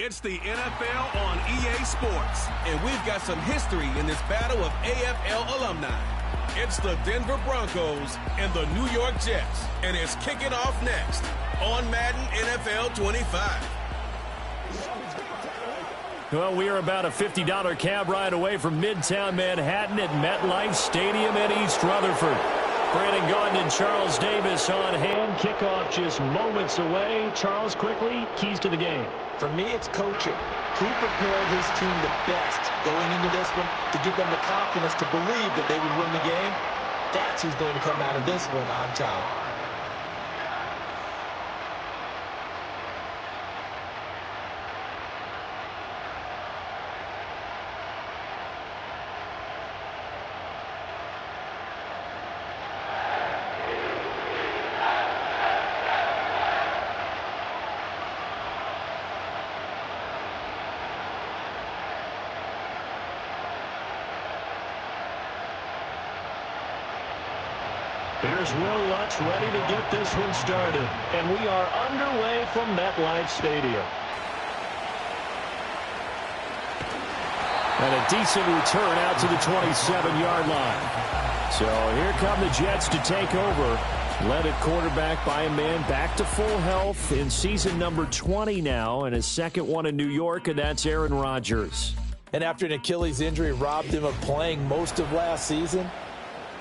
It's the NFL on EA Sports, and we've got some history in this battle of AFL alumni. It's the Denver Broncos and the New York Jets, and it's kicking off next on Madden NFL 25. Well, we are about a $50 cab ride away from Midtown Manhattan at MetLife Stadium in East Rutherford. Brandon Gaudin and Charles Davis on hand. Kickoff just moments away. Charles, quickly, keys to the game. For me, it's coaching. Who prepared his team the best going into this one to give them the confidence to believe that they would win the game? That's who's going to come out of this one on top. Here's Will Lutz ready to get this one started. And we are underway from MetLife Stadium. And a decent return out to the 27-yard line. So here come the Jets to take over. Led at quarterback by a man back to full health in season number 20 now. And his second one in New York, and that's Aaron Rodgers. And after an Achilles injury robbed him of playing most of last season,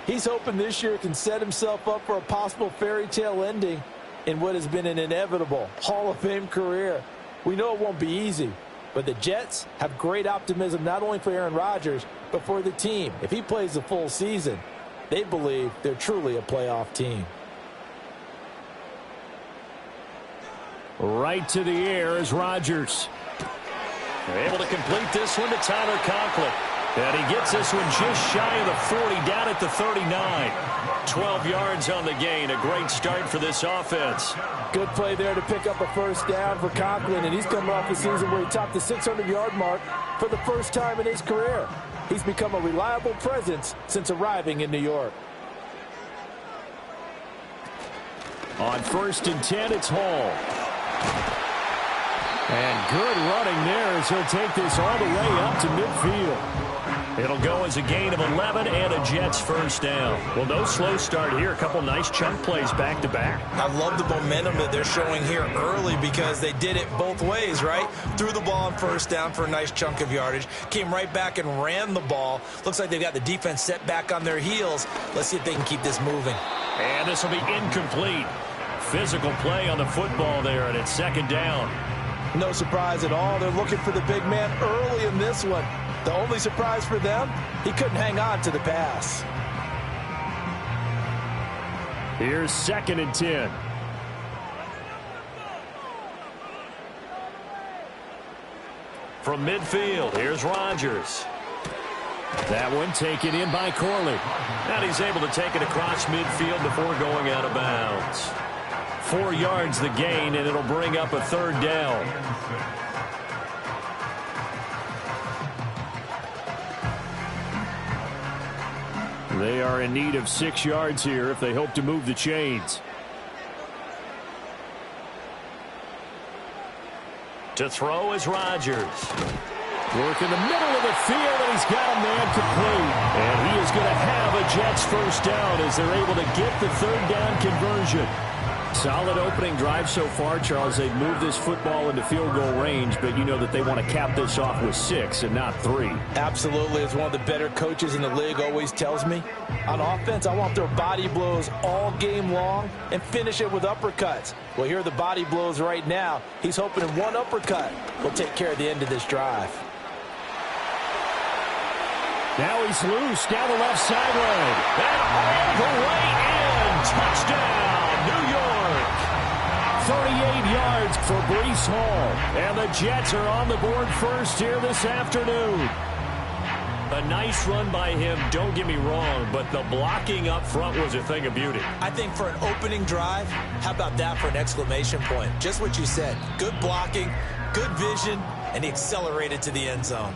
he's hoping this year can set himself up for a possible fairy tale ending in what has been an inevitable Hall of Fame career. We know it won't be easy, but the Jets have great optimism not only for Aaron Rodgers, but for the team. If he plays the full season, they believe they're truly a playoff team. Right to the air is Rodgers. They're able to complete this one to Tyler Conklin. And he gets this one just shy of the 40, down at the 39. 12 yards on the gain. A great start for this offense. Good play there to pick up a first down for Conklin, and he's coming off a season where he topped the 600-yard mark for the first time in his career. He's become a reliable presence since arriving in New York. On 1st and 10, it's Hall. And good running there as he'll take this all the way up to midfield. It'll go as a gain of 11 and a Jets first down. Well, no slow start here. A couple nice chunk plays back-to-back. I love the momentum that they're showing here early because they did it both ways, right? Threw the ball on first down for a nice chunk of yardage. Came right back and ran the ball. Looks like they've got the defense set back on their heels. Let's see if they can keep this moving. And this will be incomplete. Physical play on the football there, and it's second down. No surprise at all. They're looking for the big man early in this one. The only surprise for them, he couldn't hang on to the pass. Here's 2nd and 10. From midfield, here's Rodgers. That one taken in by Corley. And he's able to take it across midfield before going out of bounds. 4 yards the gain, and it'll bring up a third down. They are in need of 6 yards here if they hope to move the chains. To throw is Rodgers. Work in the middle of the field, and he's got a man complete. And he is going to have a Jets first down as they're able to get the third down conversion. Solid opening drive so far, Charles. They've moved this football into field goal range, but you know that they want to cap this off with 6 and not 3. Absolutely. As one of the better coaches in the league always tells me, on offense, I want their body blows all game long and finish it with uppercuts. Well, here are the body blows right now. He's hoping in one uppercut will take care of the end of this drive. Now he's loose down the left sideline. And all the way in. Touchdown, New York. 38 yards for Breece Hall. And the Jets are on the board first here this afternoon. A nice run by him, don't get me wrong, but the blocking up front was a thing of beauty. I think for an opening drive, how about that for an exclamation point? Just what you said. Good blocking, good vision, and he accelerated to the end zone.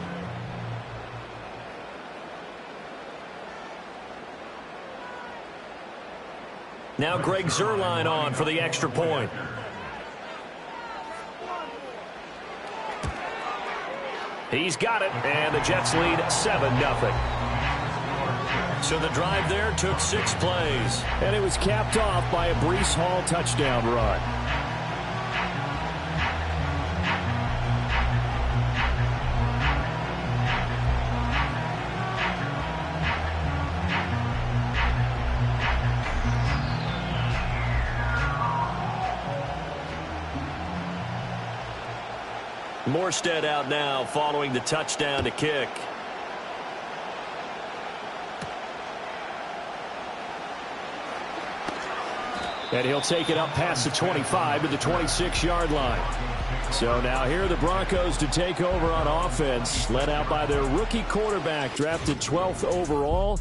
Now Greg Zuerlein on for the extra point. He's got it, and the Jets lead 7-0. So the drive there took 6 plays, and it was capped off by a Breece Hall touchdown run. Morstead out now following the touchdown to kick. And he'll take it up past the 25 to the 26-yard line. So now here are the Broncos to take over on offense, led out by their rookie quarterback, drafted 12th overall,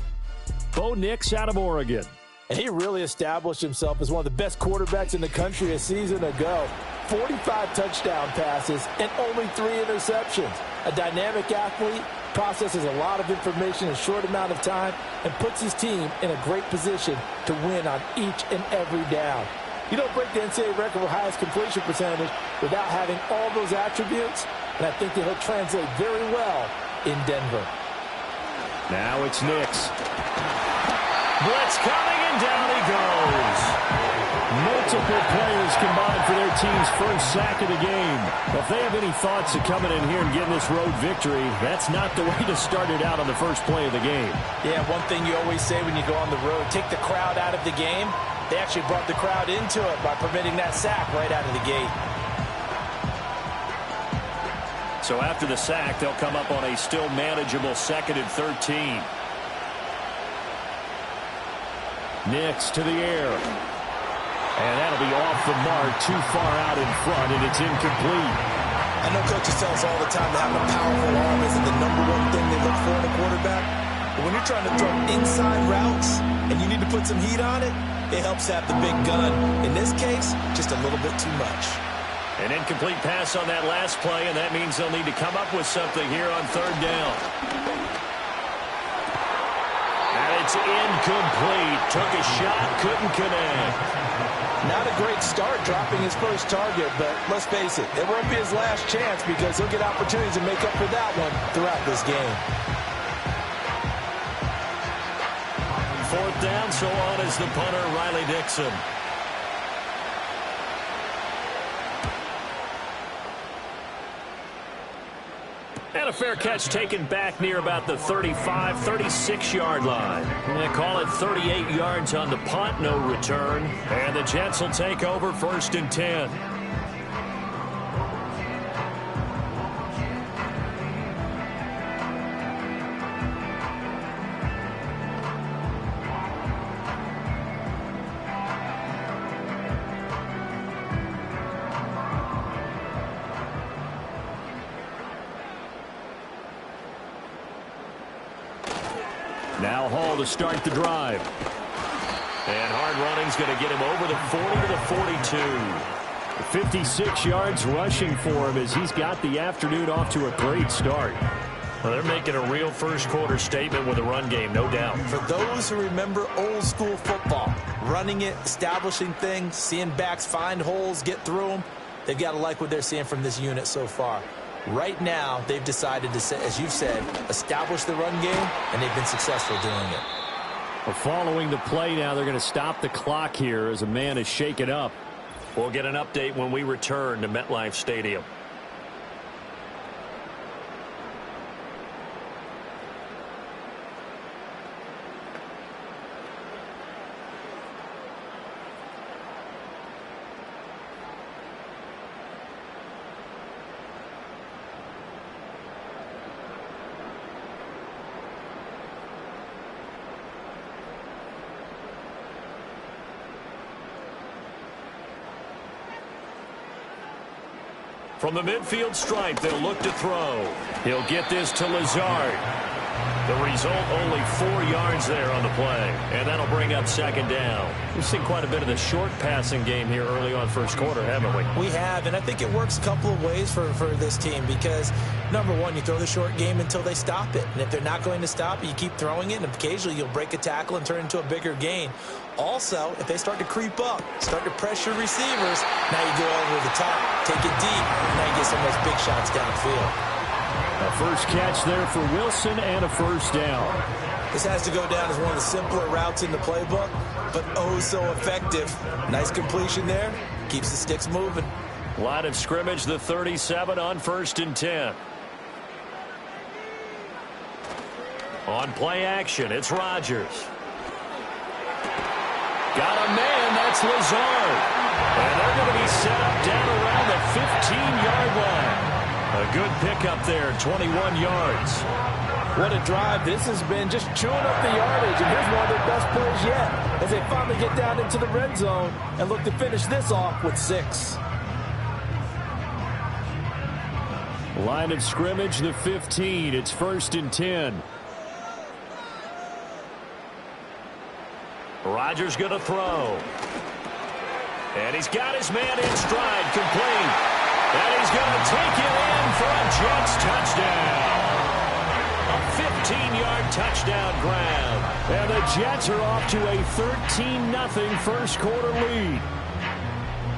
Bo Nix out of Oregon. And he really established himself as one of the best quarterbacks in the country a season ago. 45 touchdown passes and only 3 interceptions. A dynamic athlete, processes a lot of information in a short amount of time, and puts his team in a great position to win on each and every down. You don't break the NCAA record for highest completion percentage without having all those attributes, and I think that he'll translate very well in Denver. Now it's Nix. Blitz coming, and down he goes. Multiple players combined for their team's first sack of the game. If they have any thoughts of coming in here and getting this road victory, that's not the way to start it out on the first play of the game. Yeah, one thing you always say when you go on the road, take the crowd out of the game. They actually brought the crowd into it by permitting that sack right out of the gate. So after the sack, they'll come up on a still manageable 2nd and 13. Nix to the air. And that'll be off the mark, too far out in front, and it's incomplete. I know coaches tell us all the time that having a powerful arm isn't the #1 thing they look for in a quarterback. But when you're trying to throw inside routes and you need to put some heat on it, it helps have the big gun. In this case, just a little bit too much. An incomplete pass on that last play, and that means they'll need to come up with something here on 3rd down. And it's incomplete. Took a shot, couldn't connect. Not a great start dropping his first target, but let's face it, it won't be his last chance because he'll get opportunities to make up for that one throughout this game. 4th down, so on is the punter, Riley Dixon. And a fair catch taken back near about the 35, 36-yard line. They call it 38 yards on the punt, no return. And the Jets will take over 1st and 10. Now Hall to start the drive. And hard running's going to get him over the 40 to the 42. 56 yards rushing for him as he's got the afternoon off to a great start. Well, they're making a real first quarter statement with a run game, no doubt. For those who remember old school football, running it, establishing things, seeing backs find holes, get through them, they've got to like what they're seeing from this unit so far. Right now, they've decided to, as you've said, establish the run game, and they've been successful doing it. Well, following the play now, they're going to stop the clock here as a man is shaken up. We'll get an update when we return to MetLife Stadium. From the midfield stripe, they'll look to throw. He'll get this to Lazard. The result, only 4 yards there on the play. And that'll bring up 2nd down. We've seen quite a bit of the short passing game here early on first quarter, haven't we? We have, and I think it works a couple of ways for this team because, number one, you throw the short game until they stop it. And if they're not going to stop it, you keep throwing it, and occasionally you'll break a tackle and turn it into a bigger gain. Also, if they start to creep up, start to pressure receivers, now you go over the top, take it deep, and now you get some of those big shots downfield. A first catch there for Wilson and a first down. This has to go down as one of the simpler routes in the playbook, but oh so effective. Nice completion there. Keeps the sticks moving. Line of scrimmage, the 37 on 1st and 10. On play action, it's Rodgers. Got a man, that's Lazard. And they're going to be set up down around the 15-yard line. A good pickup there, 21 yards. What a drive this has been, just chewing up the yardage. And here's one of their best plays yet as they finally get down into the red zone and look to finish this off with 6. Line of scrimmage, the 15. It's 1st and 10. Rodgers going to throw. And he's got his man in stride, complete. And he's going to take it in for a Jets touchdown. A 15-yard touchdown grab. And the Jets are off to a 13-0 first quarter lead.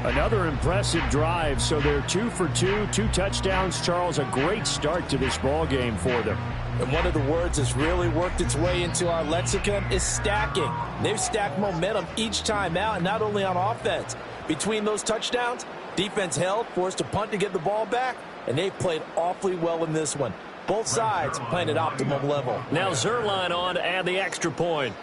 Another impressive drive, so they're 2 for 2, 2 touchdowns. Charles, a great start to this ball game for them. And one of the words that's really worked its way into our lexicon is stacking. They've stacked momentum each time out, and not only on offense. Between those touchdowns, defense held, forced a punt to get the ball back, and they played awfully well in this one. Both sides playing at optimum level. Now Zerline on to add the extra point.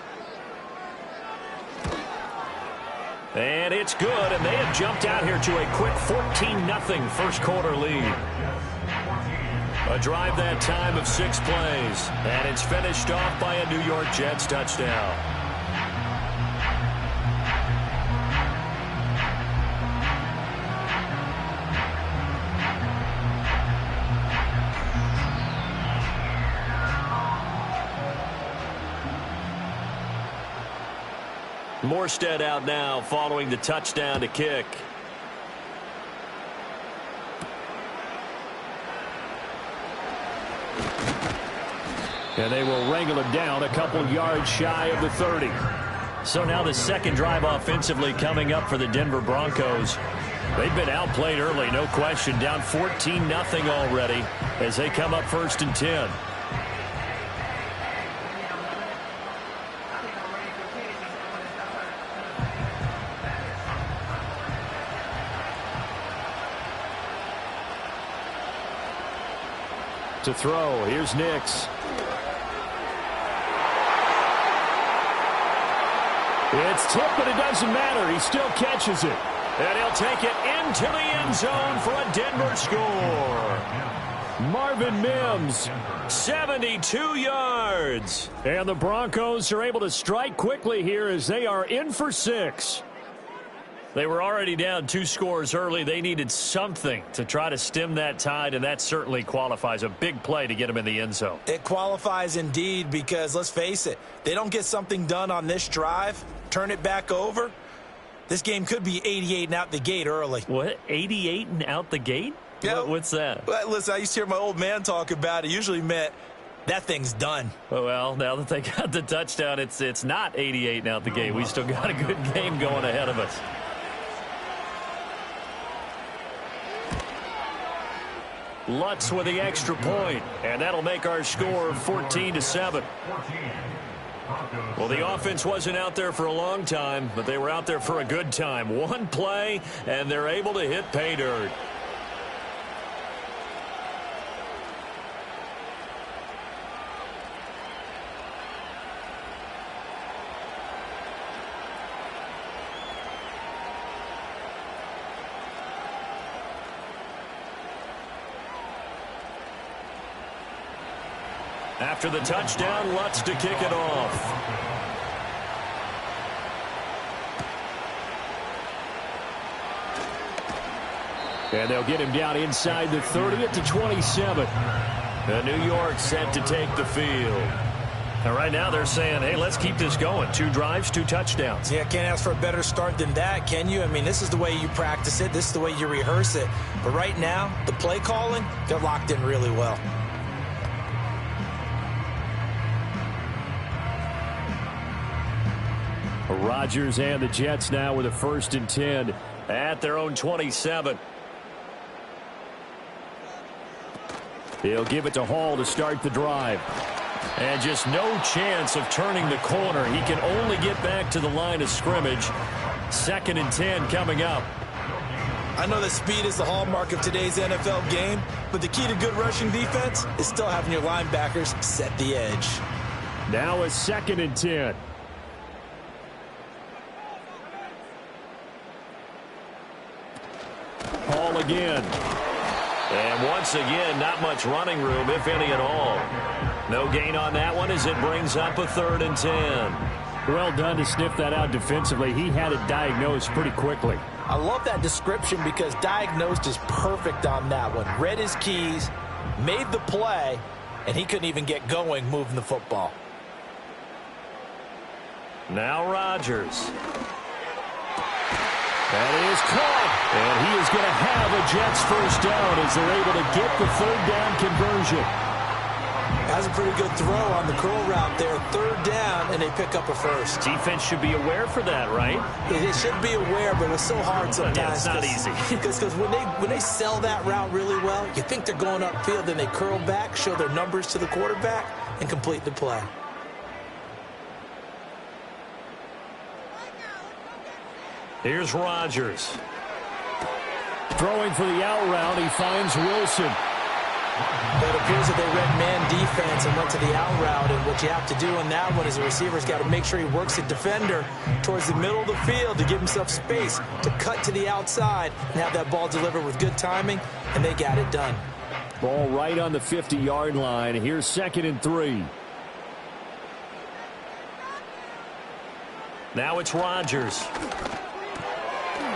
And it's good, and they have jumped out here to a quick 14-0 first quarter lead. A drive that time of 6 plays, and it's finished off by a New York Jets touchdown. Morstead out now following the touchdown to kick. And they will wrangle him down a couple yards shy of the 30. So now the second drive offensively coming up for the Denver Broncos. They've been outplayed early, no question. Down 14-0 already as they come up 1st and 10. To throw, here's Nix. It's tipped, but it doesn't matter. He still catches it. And he'll take it into the end zone for a Denver score. Marvin Mims, 72 yards. And the Broncos are able to strike quickly here as they are in for 6. They were already down 2 scores early. They needed something to try to stem that tide, and that certainly qualifies. A big play to get them in the end zone. It qualifies indeed because, let's face it, they don't get something done on this drive, turn it back over, this game could be 88 and out the gate early. What? 88 and out the gate? Yeah. What's that? Well, listen, I used to hear my old man talk about it. It usually meant that thing's done. Well, now that they got the touchdown, it's not 88 and out the gate. We still got a good game going ahead of us. Lutz with the extra point, and that'll make our score 14-7. Well, the offense wasn't out there for a long time, but they were out there for a good time. One play, and they're able to hit pay dirt. After the touchdown, Lutz to kick it off. And they'll get him down inside the 30 at the 27. And New York set to take the field. And right now they're saying, hey, let's keep this going. 2 drives, 2 touchdowns. Yeah, can't ask for a better start than that, can you? I mean, this is the way you practice it. This is the way you rehearse it. But right now, the play calling, they're locked in really well. Rodgers and the Jets now with a 1st and 10 at their own 27. He'll give it to Hall to start the drive. And just no chance of turning the corner. He can only get back to the line of scrimmage. 2nd and 10 coming up. I know that speed is the hallmark of today's NFL game, but the key to good rushing defense is still having your linebackers set the edge. Now a 2nd and 10. Hall again. And once again, not much running room, if any at all. No gain on that one as it brings up a 3rd and 10. Well done to sniff that out defensively. He had it diagnosed pretty quickly. I love that description because diagnosed is perfect on that one. Read his keys, made the play, and he couldn't even get going moving the football. Now Rodgers. That is caught. And he is going to have a Jets first down as they're able to get the 3rd down conversion. That's a pretty good throw on the curl route there. 3rd down, and they pick up a first. Defense should be aware for that, right? They should be aware, but it's so hard sometimes. Yeah, it's not easy. Because when they sell that route really well, you think they're going upfield, then they curl back, show their numbers to the quarterback, and complete the play. Here's Rodgers. Throwing for the out route, he finds Wilson. It appears that they read man defense and went to the out route, and what you have to do on that one is the receiver's got to make sure he works the defender towards the middle of the field to give himself space to cut to the outside and have that ball delivered with good timing, and they got it done. Ball right on the 50-yard line. Here's 2nd and 3. Now it's Rodgers.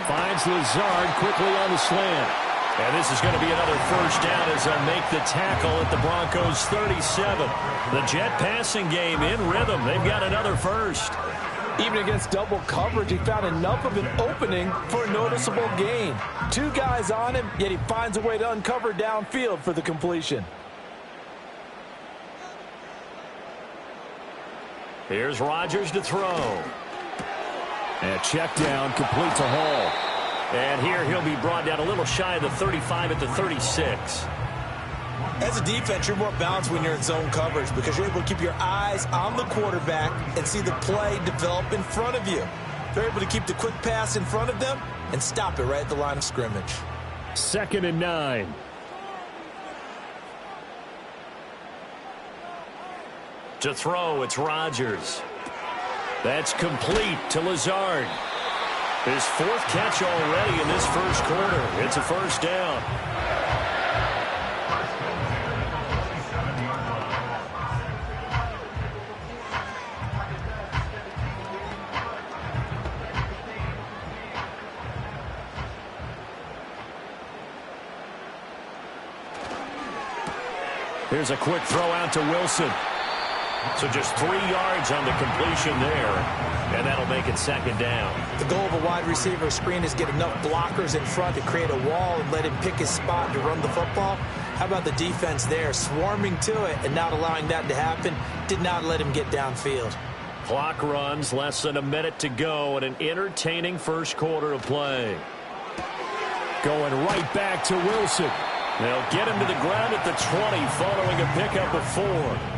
Finds Lazard quickly on the slant. And this is going to be another first down as they'll make the tackle at the Broncos 37. The Jet passing game in rhythm. They've got another first. Even against double coverage, he found enough of an opening for a noticeable gain. 2 guys on him, yet he finds a way to uncover downfield for the completion. Here's Rodgers to throw. And check down, complete to Hall. And here he'll be brought down a little shy of the 35 at the 36. As a defense, you're more balanced when you're in zone coverage because you're able to keep your eyes on the quarterback and see the play develop in front of you. They're able to keep the quick pass in front of them and stop it right at the line of scrimmage. 2nd and 9. To throw, it's Rodgers. That's complete to Lazard. His 4th catch already in this first quarter. It's a first down. Here's a quick throw out to Wilson. So just 3 yards on the completion there, and that'll make it 2nd down. The goal of a wide receiver screen is get enough blockers in front to create a wall and let him pick his spot to run the football. How about the defense there, swarming to it and not allowing that to happen? Did not let him get downfield. Clock runs, less than a minute to go, and an entertaining first quarter of play. Going right back to Wilson. They'll get him to the ground at the 20 following a pickup of 4.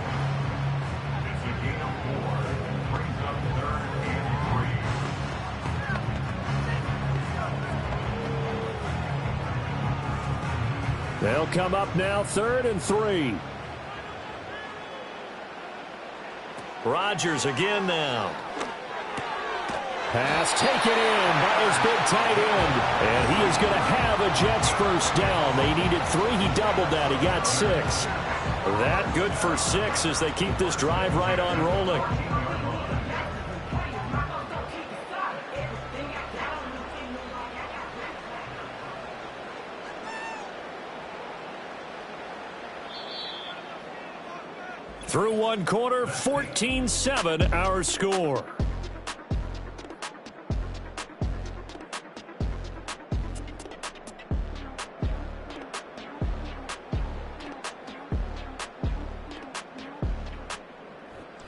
They'll come up now 3rd and 3. Rodgers again now. Pass taken in by his big tight end. And he is going to have a Jets first down. They needed 3. He doubled that. He got 6. That good for 6 as they keep this drive right on rolling. Through one quarter, 14-7 our score.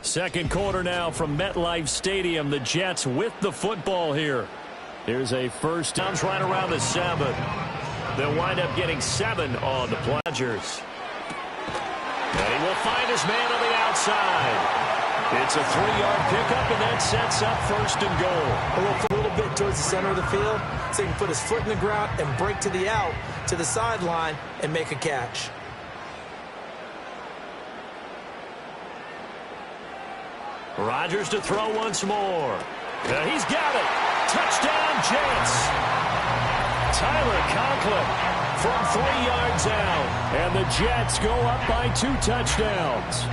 Second quarter now from MetLife Stadium. The Jets with the football here. Here's a first down right around the 7. They'll wind up getting 7 on the Pledgers. And he will find his man on the outside. It's a 3-yard pickup, and that sets up first and goal. A little bit towards the center of the field, so he can put his foot in the ground and break to the out, to the sideline, and make a catch. Rodgers to throw once more. He's got it. Touchdown, Jets. Tyler Conklin from 3 yards out. And the Jets go up by 2 touchdowns.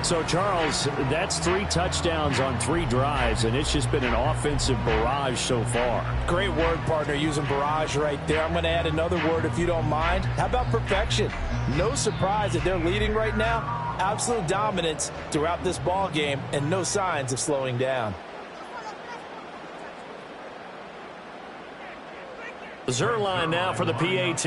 So, Charles, that's 3 touchdowns on 3 drives, and it's just been an offensive barrage so far. Great word, partner, using barrage right there. I'm going to add another word if you don't mind. How about perfection? No surprise that they're leading right now. Absolute dominance throughout this ball game and no signs of slowing down. Zerline now for the PAT.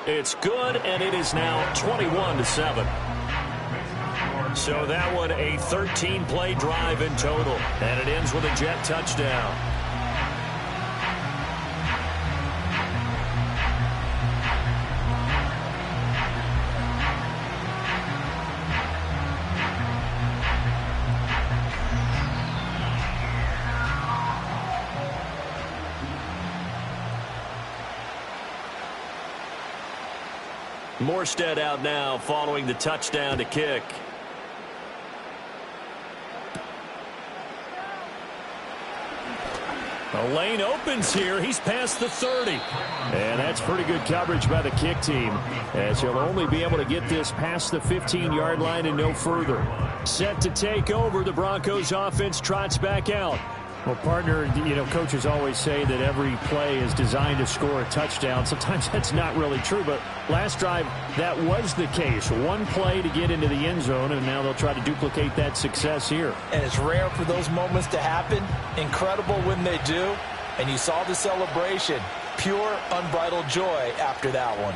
It's good, and it is now 21-7. So that one a 13-play drive in total, and it ends with a Jet touchdown. Morstead out now following the touchdown to kick. The lane opens here. He's past the 30. And that's pretty good coverage by the kick team, as he'll only be able to get this past the 15-yard line and no further. Set to take over, the Broncos offense trots back out. Well, partner, coaches always say that every play is designed to score a touchdown. Sometimes that's not really true, but last drive, that was the case. One play to get into the end zone, and now they'll try to duplicate that success here. And it's rare for those moments to happen. Incredible when they do. And you saw the celebration. Pure, unbridled joy after that one.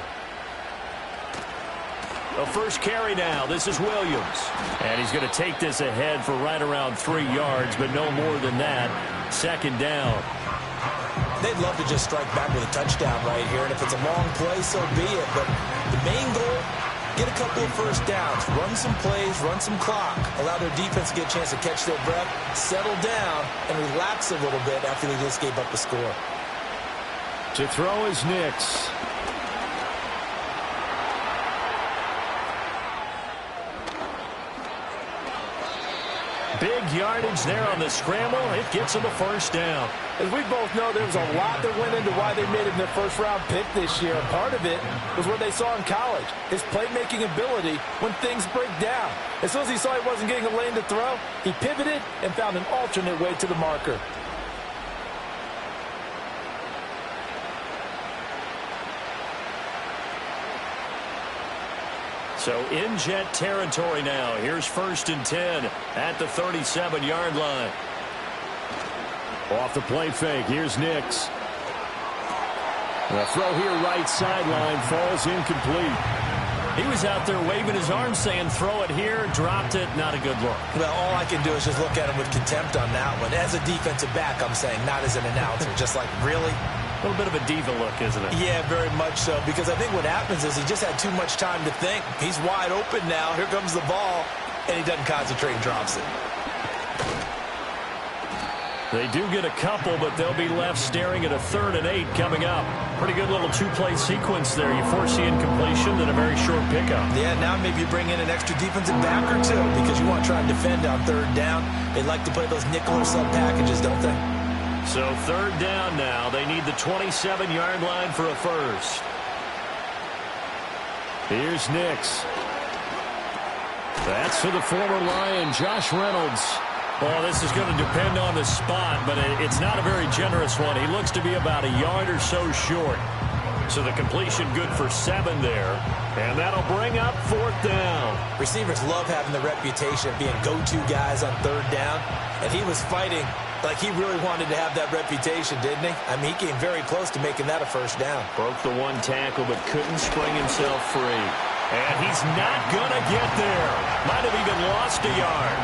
The first carry now. This is Williams. And he's going to take this ahead for right around 3 yards, but no more than that. Second down. They'd love to just strike back with a touchdown right here, and if it's a long play, so be it. But the main goal, get a couple of first downs, run some plays, run some clock, allow their defense to get a chance to catch their breath, settle down, and relax a little bit after they just gave up the score. To throw is Nix. Big yardage there on the scramble. It gets them a first down. As we both know, there was a lot that went into why they made him their first-round pick this year. And part of it was what they saw in college, his playmaking ability when things break down. As soon as he saw he wasn't getting a lane to throw, he pivoted and found an alternate way to the marker. So in Jet territory now. Here's 1st and 10 at the 37-yard line. Off the play fake. Here's Nix. The throw here right sideline falls incomplete. He was out there waving his arms saying throw it here, dropped it, not a good look. Well, all I can do is just look at him with contempt on that one. As a defensive back, I'm saying, not as an announcer. Just like, really? A little bit of a diva look, isn't it? Yeah, very much so, because I think what happens is he just had too much time to think. He's wide open now. Here comes the ball, and he doesn't concentrate and drops it. They do get a couple, but they'll be left staring at a 3rd and 8 coming up. Pretty good little 2-play sequence there. You force the incompletion, then a very short pickup. Yeah, now maybe you bring in an extra defensive back or two because you want to try and defend on 3rd down. They like to play those nickel or sub packages, don't they? So 3rd down now. They need the 27-yard line for a first. Here's Nix. That's for the former Lion, Josh Reynolds. Well, this is going to depend on the spot, but it's not a very generous one. He looks to be about a yard or so short. So the completion good for 7 there. And that'll bring up 4th down. Receivers love having the reputation of being go-to guys on 3rd down. And he was fighting like he really wanted to have that reputation, didn't he? I mean, he came very close to making that a first down. Broke the 1 tackle, but couldn't spring himself free. And he's not going to get there. Might have even lost a yard.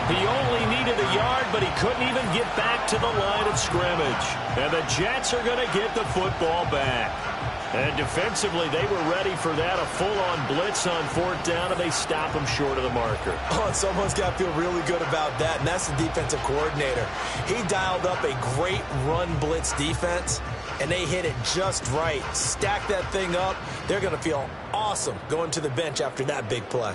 He only needed a yard, but he couldn't even get back to the line of scrimmage. And the Jets are going to get the football back. And defensively, they were ready for that, a full-on blitz on 4th down, and they stop him short of the marker. Oh, someone's got to feel really good about that, and that's the defensive coordinator. He dialed up a great run blitz defense, and they hit it just right. Stack that thing up. They're going to feel awesome going to the bench after that big play.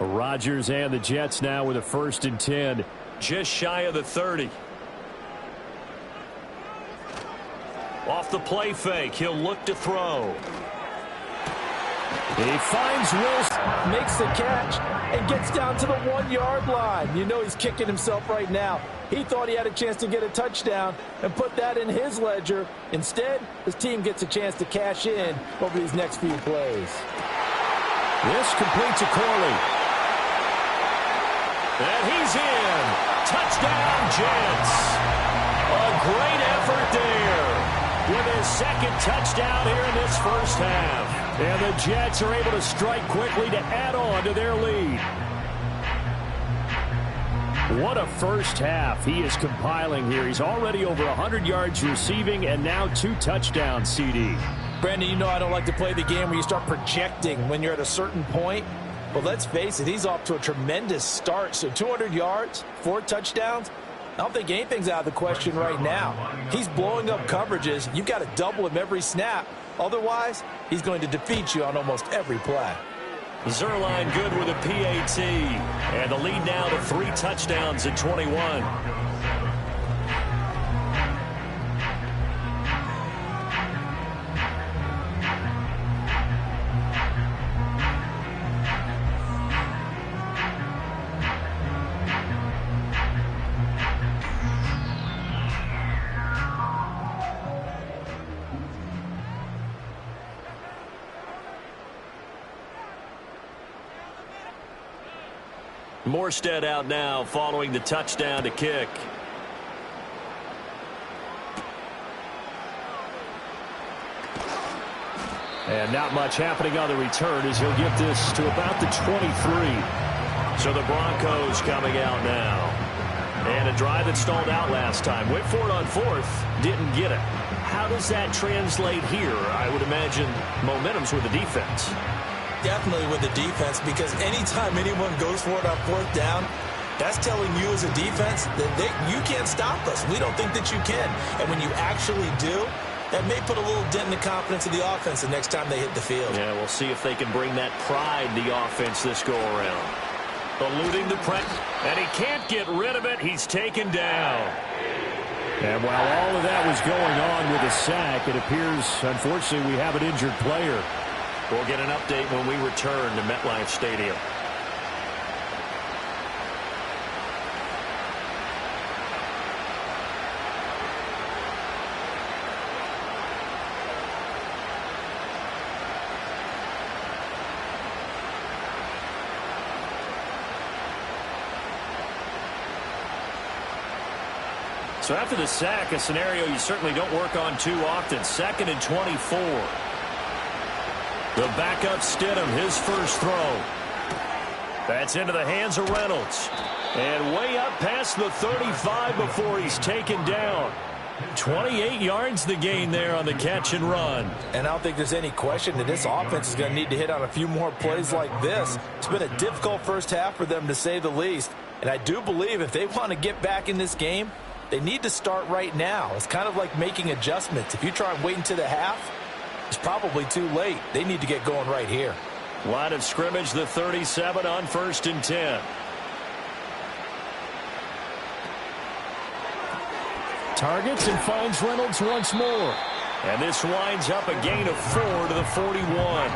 Rodgers and the Jets now with a 1st and 10. Just shy of the 30. Off the play fake, he'll look to throw. He finds Wilson, makes the catch, and gets down to the 1-yard line. You know he's kicking himself right now. He thought he had a chance to get a touchdown and put that in his ledger. Instead, his team gets a chance to cash in over these next few plays. This completes to Corley. And he's in. Touchdown, Jets. A great effort there with his 2nd touchdown here in this first half. And the Jets are able to strike quickly to add on to their lead. What a first half he is compiling here. He's already over 100 yards receiving and now 2 touchdowns, CD. Brandon, you know I don't like to play the game where you start projecting when you're at a certain point. But let's face it, he's off to a tremendous start. So 200 yards, 4 touchdowns. I don't think anything's out of the question right now. He's blowing up coverages. You've got to double him every snap. Otherwise, he's going to defeat you on almost every play. Zerline good with a PAT. And the lead now to 3 touchdowns at 21. Morstead out now following the touchdown to kick. And not much happening on the return as he'll get this to about the 23. So the Broncos coming out now. And a drive that stalled out last time. Went for it on 4th. Didn't get it. How does that translate here? I would imagine momentum's with the defense. Definitely with the defense, because anytime anyone goes for it on 4th down, that's telling you as a defense that you can't stop us. We don't think that you can. And when you actually do, that may put a little dent in the confidence of the offense the next time they hit the field. Yeah, we'll see if they can bring that pride in the offense this go-around. Eluding the press, and he can't get rid of it. He's taken down. And while all of that was going on with a sack, it appears, unfortunately, we have an injured player. We'll get an update when we return to MetLife Stadium. So after the sack, a scenario you certainly don't work on too often. 2nd and 24. The backup Stidham, his first throw. That's into the hands of Reynolds. And way up past the 35 before he's taken down. 28 yards the gain there on the catch and run. And I don't think there's any question that this offense is going to need to hit on a few more plays like this. It's been a difficult first half for them, to say the least. And I do believe if they want to get back in this game, they need to start right now. It's kind of like making adjustments. If you try and wait until the half, it's probably too late. They need to get going right here. Line of scrimmage, the 37 on 1st and 10. Targets and finds Reynolds once more. And this winds up a gain of 4 to the 41.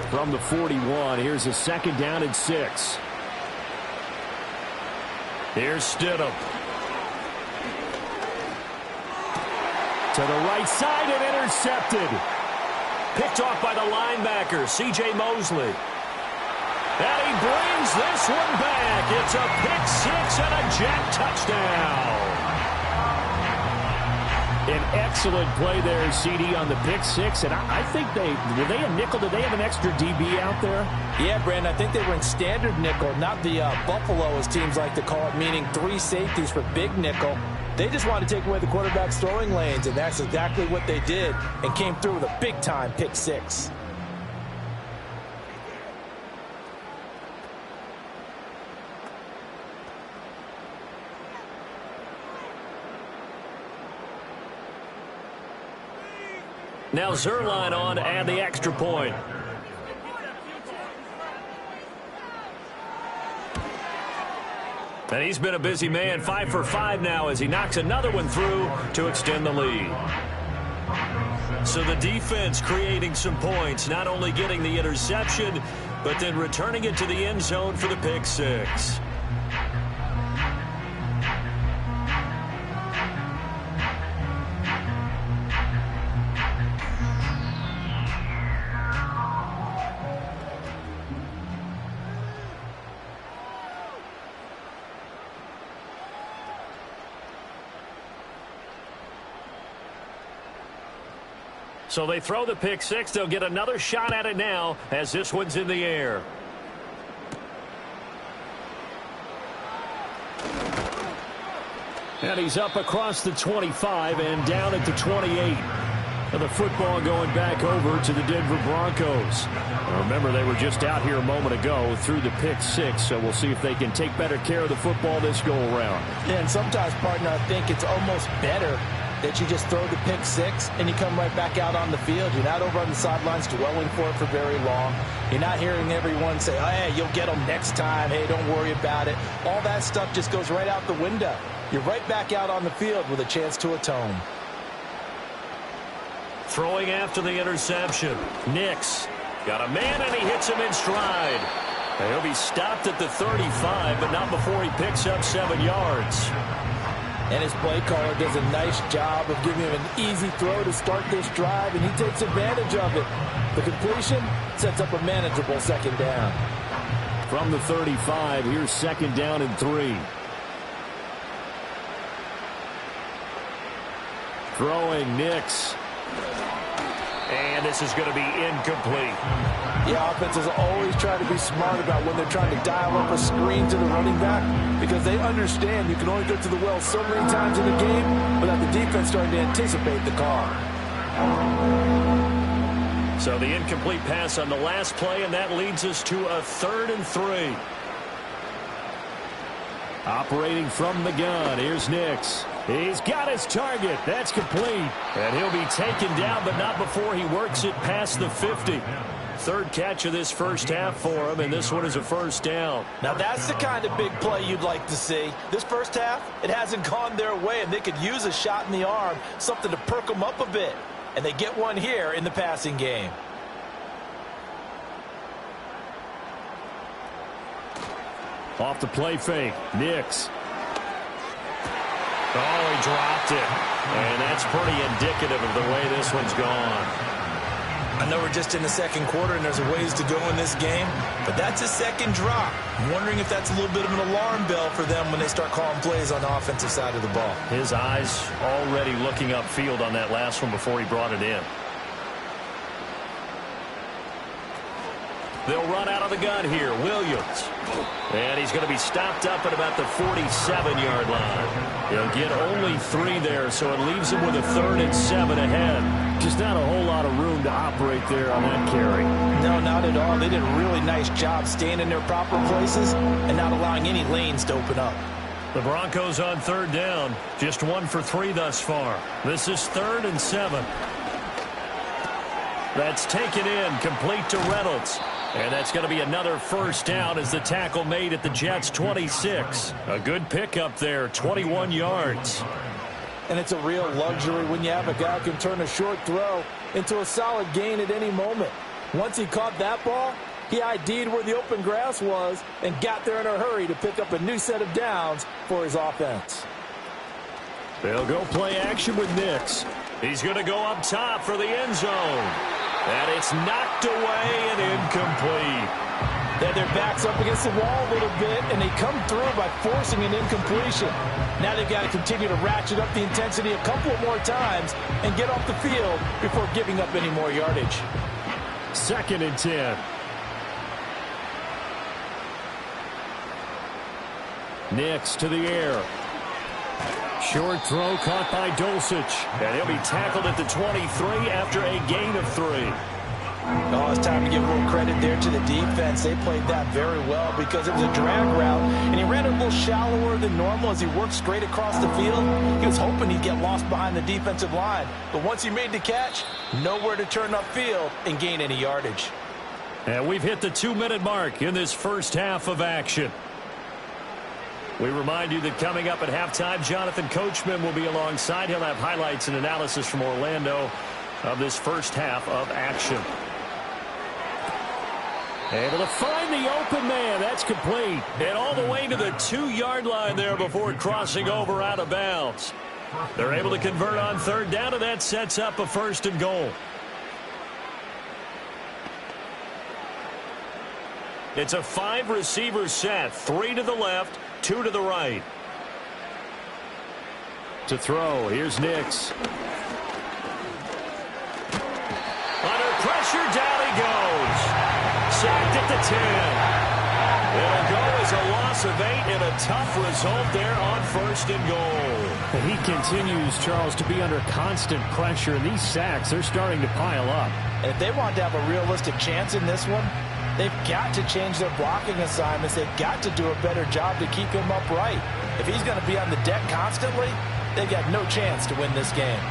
From the 41, here's a 2nd down and 6. Here's Stidham. To the right side and intercepted. Picked off by the linebacker, C.J. Mosley. And he brings this one back. It's a pick six and a Jet touchdown. An excellent play there, CD, on the pick six. And I think were they a nickel? Did they have an extra DB out there? Yeah, Brandon, I think they were in standard nickel, not the Buffalo, as teams like to call it, meaning 3 safeties for big nickel. They just wanted to take away the quarterback's throwing lanes, and that's exactly what they did, and came through with a big-time pick six. Now Zerline on to add the extra point. And he's been a busy man, 5 for 5 now as he knocks another one through to extend the lead. So the defense creating some points, not only getting the interception, but then returning it to the end zone for the pick six. So they throw the pick six. They'll get another shot at it now as this one's in the air. And he's up across the 25 and down at the 28. And the football going back over to the Denver Broncos. Remember, they were just out here a moment ago through the pick six, so we'll see if they can take better care of the football this go-around. Yeah, and sometimes, partner, I think it's almost better that you just throw the pick six and you come right back out on the field. You're not over on the sidelines dwelling for it for very long. You're not hearing everyone say, oh, hey, you'll get them next time. Hey, don't worry about it. All that stuff just goes right out the window. You're right back out on the field with a chance to atone. Throwing after the interception. Nix got a man, and he hits him in stride. And he'll be stopped at the 35, but not before he picks up 7 yards. And his play caller does a nice job of giving him an easy throw to start this drive, and he takes advantage of it. The completion sets up a manageable second down. From the 35, here's second down and 3. Throwing Nix. And this is going to be incomplete. The offenses always try to be smart about when they're trying to dial up a screen to the running back, because they understand you can only go to the well so many times in the game without the defense starting to anticipate the call. So the incomplete pass on the last play, and that leads us to a 3rd and 3. Operating from the gun, here's Nix. He's got his target. That's complete. And he'll be taken down, but not before he works it past the 50. 3rd catch of this first half for him, and this one is a first down. Now that's the kind of big play you'd like to see. This first half, it hasn't gone their way, and they could use a shot in the arm, something to perk them up a bit. And they get one here in the passing game. Off the play fake, Nix. Oh, he dropped it. And that's pretty indicative of the way this one's gone. I know we're just in the second quarter and there's a ways to go in this game, but that's a second drop. I'm wondering if that's a little bit of an alarm bell for them when they start calling plays on the offensive side of the ball. His eyes already looking upfield on that last one before he brought it in. They'll run out of the gun here. Williams. And he's going to be stopped up at about the 47-yard line. He'll get only 3 there, so it leaves him with a 3rd and 7 ahead. Just not a whole lot of room to operate there on that carry. No, not at all. They did a really nice job staying in their proper places and not allowing any lanes to open up. The Broncos on 3rd down. Just 1 for 3 thus far. This is 3rd and 7. That's taken in, complete to Reynolds. And that's going to be another first down as the tackle made at the Jets' 26. A good pickup there, 21 yards. And it's a real luxury when you have a guy who can turn a short throw into a solid gain at any moment. Once he caught that ball, he ID'd where the open grass was and got there in a hurry to pick up a new set of downs for his offense. They'll go play action with Nix. He's going to go up top for the end zone. And it's knocked away and incomplete. They had their backs up against the wall a little bit, and they come through by forcing an incompletion. Now they've got to continue to ratchet up the intensity a couple of more times and get off the field before giving up any more yardage. 2nd and 10. Nix to the air. Short throw caught by Dulcich. And he'll be tackled at the 23 after a gain of 3. Oh, it's time to give a little credit there to the defense. They played that very well because it was a drag route, and he ran it a little shallower than normal as he worked straight across the field. He was hoping he'd get lost behind the defensive line, but once he made the catch, nowhere to turn upfield and gain any yardage. And we've hit the 2-minute mark in this first half of action. We remind you that coming up at halftime, Jonathan Coachman will be alongside. He'll have highlights and analysis from Orlando of this first half of action. Able to find the open man. That's complete. And all the way to the 2-yard line there before crossing over out of bounds. They're able to convert on 3rd down, and that sets up a 1st and goal. It's a 5-receiver set. 3 to the left, 2 to the right. To throw, here's Nix. Under pressure, down he goes. Sacked at the 10. It'll go as a loss of 8 and a tough result there on 1st and goal. He continues, Charles, to be under constant pressure. And these sacks, they're starting to pile up. And if they want to have a realistic chance in this one, they've got to change their blocking assignments. They've got to do a better job to keep him upright. If he's going to be on the deck constantly, they've got no chance to win this game.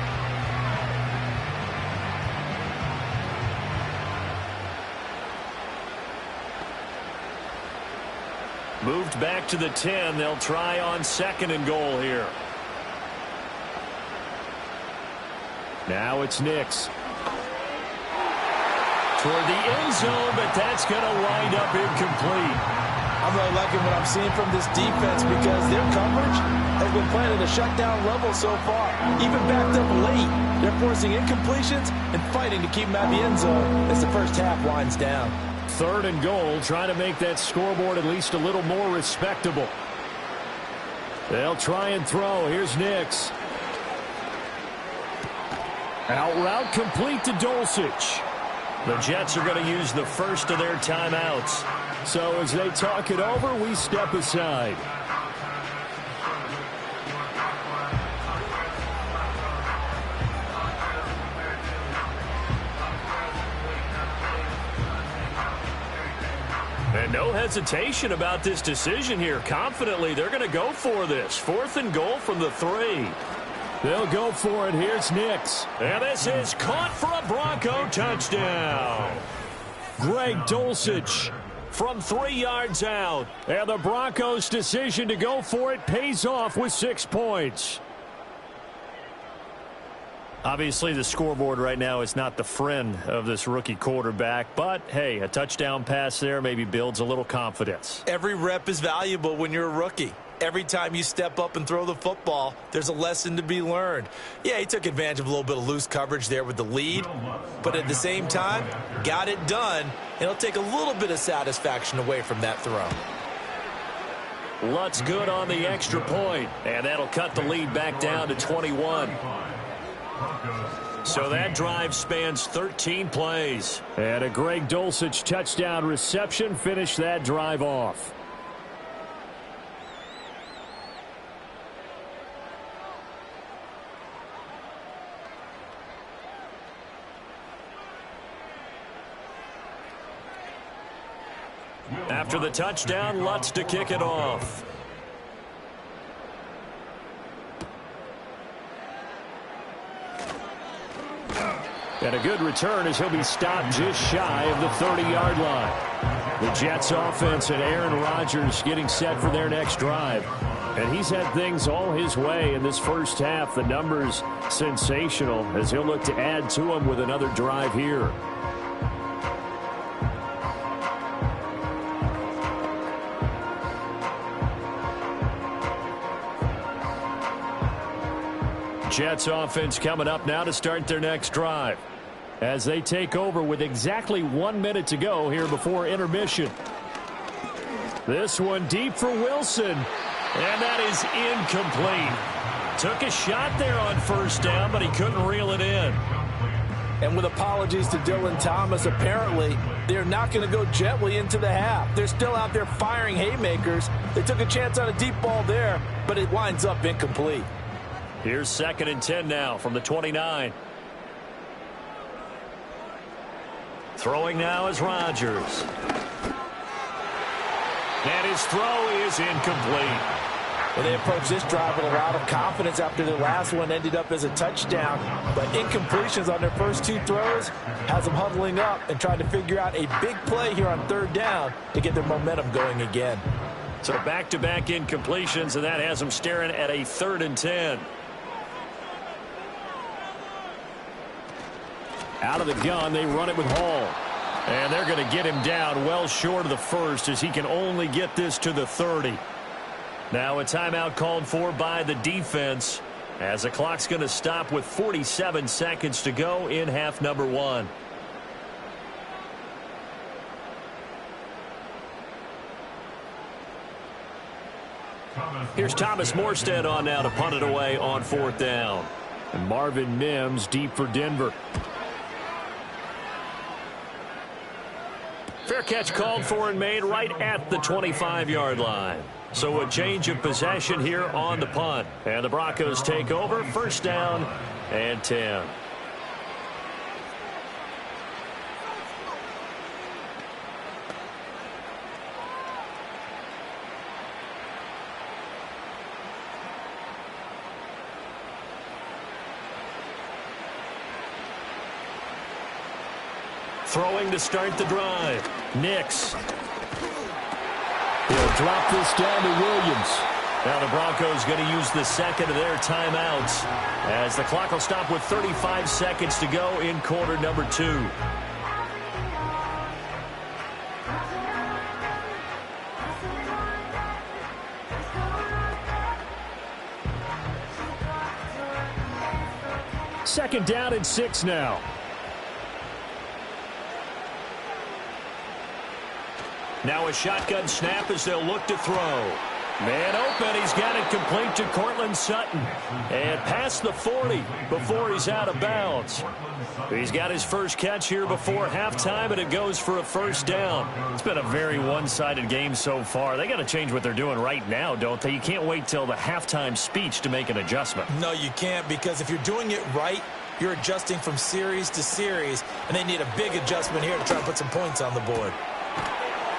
Moved back to the 10. They'll try on 2nd and goal here. Now it's Nix. Toward the end zone, but that's going to wind up incomplete. I'm really liking what I'm seeing from this defense because their coverage has been playing at a shutdown level so far. Even backed up late, they're forcing incompletions and fighting to keep them out of the end zone as the first half winds down. 3rd and goal, trying to make that scoreboard at least a little more respectable. They'll try and throw. Here's Nix. Out route complete to Dulcich. The Jets are going to use the first of their timeouts. So as they talk it over, we step aside. And no hesitation about this decision here. Confidently, they're going to go for this. 4th and goal from the 3. They'll go for it. Here's Nix. And this is caught for a Bronco touchdown. Greg Dulcich from 3 yards out. And the Broncos' decision to go for it pays off with 6 points. Obviously, the scoreboard right now is not the friend of this rookie quarterback. But, hey, a touchdown pass there maybe builds a little confidence. Every rep is valuable when you're a rookie. Every time you step up and throw the football, there's a lesson to be learned. Yeah, he took advantage of a little bit of loose coverage there with the lead. But at the same time, got it done. And it'll take a little bit of satisfaction away from that throw. Lutz good on the extra point. And that'll cut the lead back down to 21. So that drive spans 13 plays. And a Greg Dulcich touchdown reception finished that drive off. After the touchdown, Lutz to kick it off. And a good return as he'll be stopped just shy of the 30-yard line. The Jets offense and Aaron Rodgers getting set for their next drive. And he's had things all his way in this first half. The numbers sensational as he'll look to add to them with another drive here. Jets offense coming up now to start their next drive as they take over with exactly 1 minute to go here before intermission. This one deep for Wilson. And that is incomplete. Took a shot there on first down, but he couldn't reel it in. And with apologies to Dylan Thomas, apparently they're not going to go gently into the half. They're still out there firing haymakers. They took a chance on a deep ball there, but it winds up incomplete. Here's 2nd and 10 now from the 29. Throwing now is Rodgers. And his throw is incomplete. Well, they approached this drive with a lot of confidence after their last one ended up as a touchdown. But incompletions on their first 2 throws has them huddling up and trying to figure out a big play here on 3rd down to get their momentum going again. So back-to-back incompletions, and that has them staring at a 3rd and 10. Out of the gun, they run it with Hall. And they're going to get him down well short of the first as he can only get this to the 30. Now a timeout called for by the defense as the clock's going to stop with 47 seconds to go in half number 1. Here's Thomas Morstead on now to punt it away on 4th down. And Marvin Mims deep for Denver. Fair catch called for and made right at the 25-yard line. So a change of possession here on the punt. And the Broncos take over, 1st down and 10. Throwing to start the drive. Nix. He'll drop this down to Williams. Now the Broncos going to use the 2nd of their timeouts as the clock will stop with 35 seconds to go in quarter number 2. Second down and 6 now. Now a shotgun snap as they'll look to throw. Man open, he's got it complete to Cortland Sutton. And past the 40 before he's out of bounds. He's got his first catch here before halftime, and it goes for a 1st down. It's been a very one-sided game so far. They got to change what they're doing right now, don't they? You can't wait till the halftime speech to make an adjustment. No, you can't, because if you're doing it right, you're adjusting from series to series, and they need a big adjustment here to try to put some points on the board.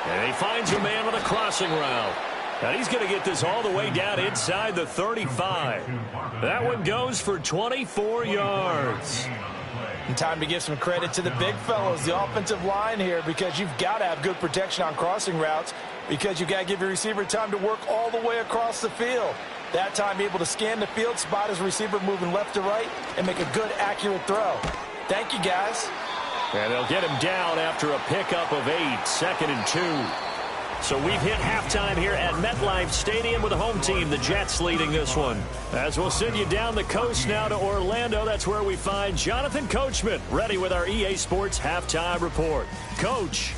And he finds a man with a crossing route. And he's going to get this all the way down inside the 35. That one goes for 24 yards. And time to give some credit to the big fellows, the offensive line here, because you've got to have good protection on crossing routes, because you've got to give your receiver time to work all the way across the field. That time able to scan the field, spot his receiver moving left to right, and make a good, accurate throw. Thank you, guys. And they'll get him down after a pickup of 8, 2nd and 2. So we've hit halftime here at MetLife Stadium with the home team, the Jets, leading this one. As we'll send you down the coast now to Orlando, that's where we find Jonathan Coachman, ready with our EA Sports halftime report. Coach.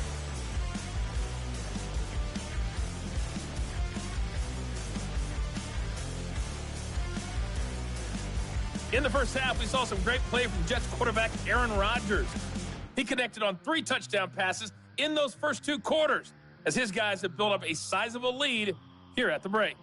In the first half, we saw some great play from Jets quarterback Aaron Rodgers. He connected on 3 touchdown passes in those first 2 quarters, as his guys have built up a sizable lead here at the break.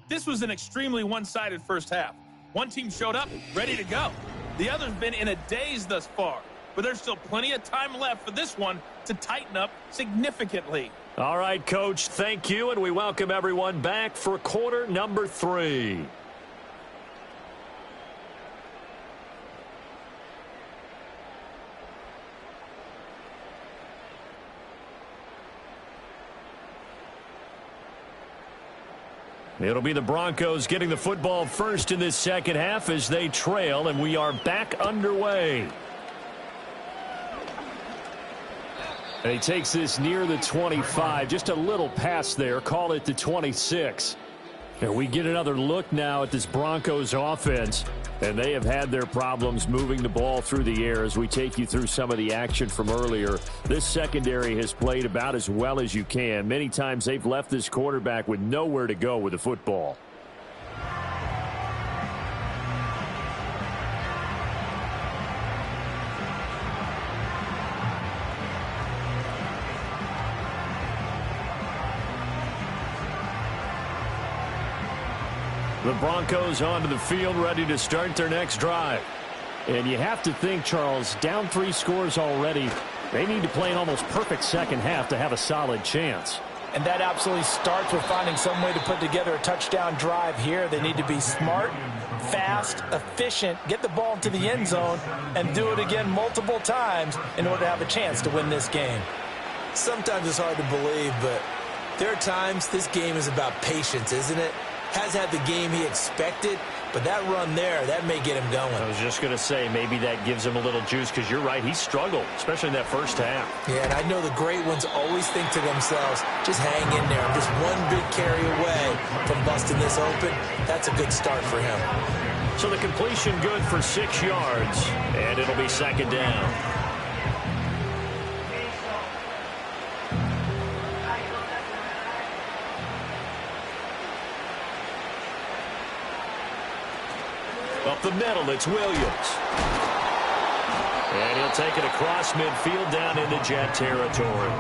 This was an extremely one-sided first half. One team showed up ready to go. The other's been in a daze thus far, but there's still plenty of time left for this one to tighten up significantly. All right, Coach, thank you, and we welcome everyone back for quarter number 3. It'll be the Broncos getting the football first in this second half as they trail, and we are back underway. And he takes this near the 25, just a little past there, call it the 26. And we get another look now at this Broncos offense. And they have had their problems moving the ball through the air as we take you through some of the action from earlier. This secondary has played about as well as you can. Many times they've left this quarterback with nowhere to go with the football. The Broncos onto the field, ready to start their next drive. And you have to think, Charles, down 3 scores already. They need to play an almost perfect second half to have a solid chance. And that absolutely starts with finding some way to put together a touchdown drive here. They need to be smart, fast, efficient, get the ball into the end zone, and do it again multiple times in order to have a chance to win this game. Sometimes it's hard to believe, but there are times this game is about patience, isn't it? Has had the game he expected, but that run there, that may get him going. I was just going to say, maybe that gives him a little juice, because you're right, he struggled, especially in that first half. Yeah, and I know the great ones always think to themselves, just hang in there. I'm just one big carry away from busting this open. That's a good start for him. So the completion good for 6 yards, and it'll be second down. Up the middle, it's Williams. And he'll take it across midfield down into Jet territory.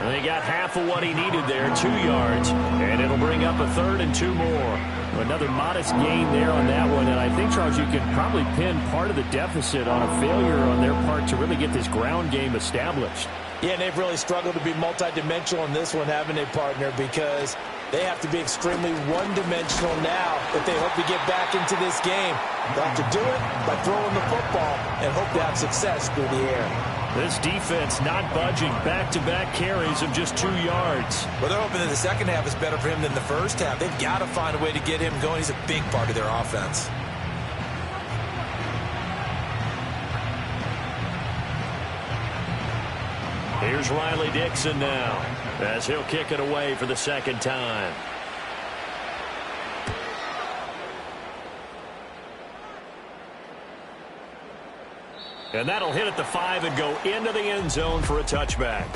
And he got half of what he needed there, 2 yards. And it'll bring up a 3rd and 2 more. Another modest gain there on that one. And I think, Charles, you can probably pin part of the deficit on a failure on their part to really get this ground game established. Yeah, and they've really struggled to be multidimensional in this one, haven't they, partner? Because they have to be extremely one-dimensional now if they hope to get back into this game. They'll have to do it by throwing the football and hope to have success through the air. This defense not budging. Back-to-back carries of just 2 yards. Well, they're hoping that the second half is better for him than the first half. They've got to find a way to get him going. He's a big part of their offense. Here's Riley Dixon now, as he'll kick it away for the second time. And that'll hit at the 5 and go into the end zone for a touchback.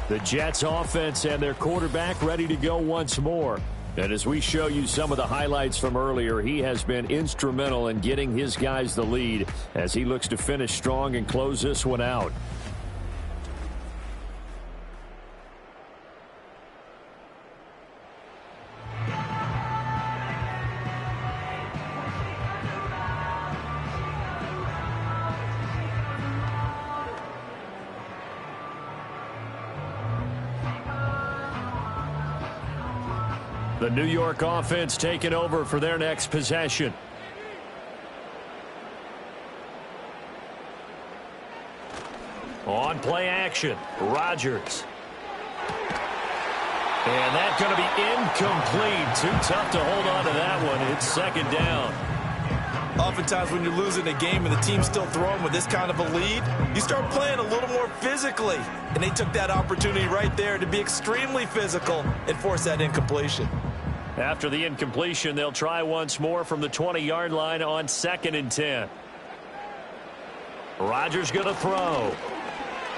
The Jets offense and their quarterback ready to go once more. And as we show you some of the highlights from earlier, he has been instrumental in getting his guys the lead as he looks to finish strong and close this one out. The New York offense taking over for their next possession. On play action, Rodgers. And that's going to be incomplete. Too tough to hold on to that one. It's second down. Oftentimes when you're losing a game and the team's still throwing with this kind of a lead, you start playing a little more physically. And they took that opportunity right there to be extremely physical and force that incompletion. After the incompletion, they'll try once more from the 20-yard line on 2nd and 10. Rodgers going to throw.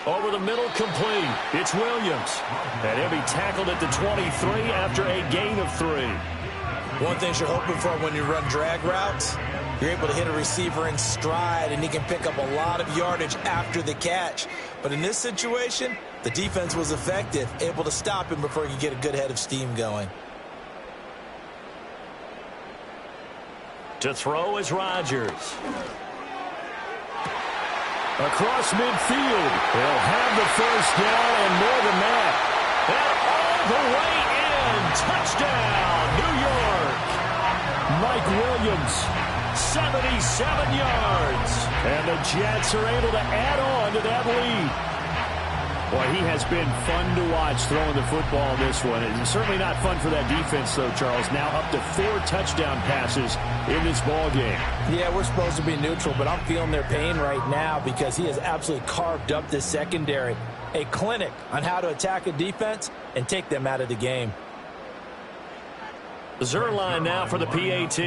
Over the middle, complete. It's Williams. And he'll be tackled at the 23 after a gain of 3. One thing you're hoping for when you run drag routes, you're able to hit a receiver in stride, and he can pick up a lot of yardage after the catch. But in this situation, the defense was effective, able to stop him before he could get a good head of steam going. To throw is Rodgers. Across midfield. He'll have the first down and more than that. And all the way in. Touchdown, New York. Mike Williams, 77 yards. And the Jets are able to add on to that lead. Boy, he has been fun to watch throwing the football in this one. It's certainly not fun for that defense, though, Charles. Now up to 4 touchdown passes in this ball game. Yeah, we're supposed to be neutral, but I'm feeling their pain right now because he has absolutely carved up this secondary. A clinic on how to attack a defense and take them out of the game. Zerline now for the PAT.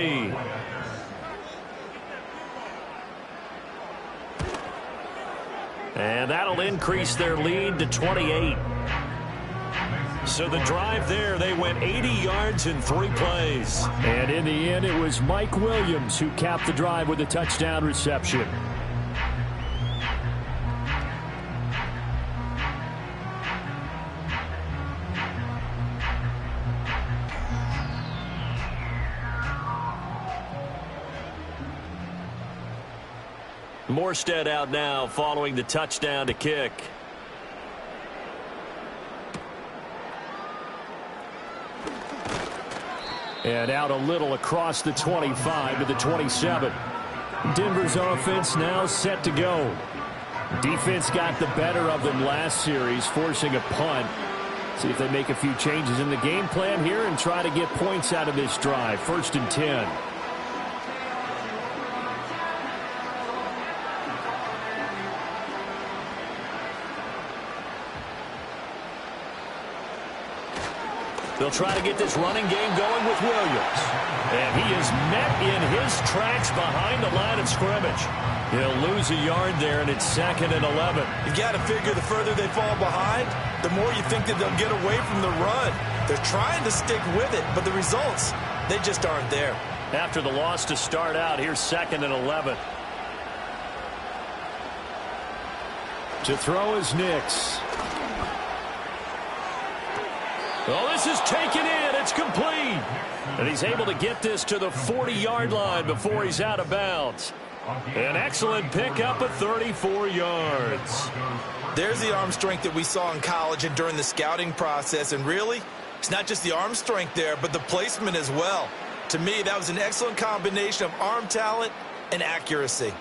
And that'll increase their lead to 28. So the drive there, they went 80 yards in 3 plays. And in the end, it was Mike Williams who capped the drive with a touchdown reception. Morstead out now following the touchdown to kick. And out a little across the 25 to the 27. Denver's offense now set to go. Defense got the better of them last series, forcing a punt. See if they make a few changes in the game plan here and try to get points out of this drive. 1st and 10. They'll try to get this running game going with Williams. And he is met in his tracks behind the line of scrimmage. He'll lose a yard there, and it's 2nd and 11. You got to figure the further they fall behind, the more you think that they'll get away from the run. They're trying to stick with it, but the results, they just aren't there. After the loss to start out, here's 2nd and 11. To throw is Nix. Oh, this is taken in. It's complete. And he's able to get this to the 40-yard line before he's out of bounds. An excellent pickup of 34 yards. There's the arm strength that we saw in college and during the scouting process. And really, it's not just the arm strength there, but the placement as well. To me, that was an excellent combination of arm talent and accuracy.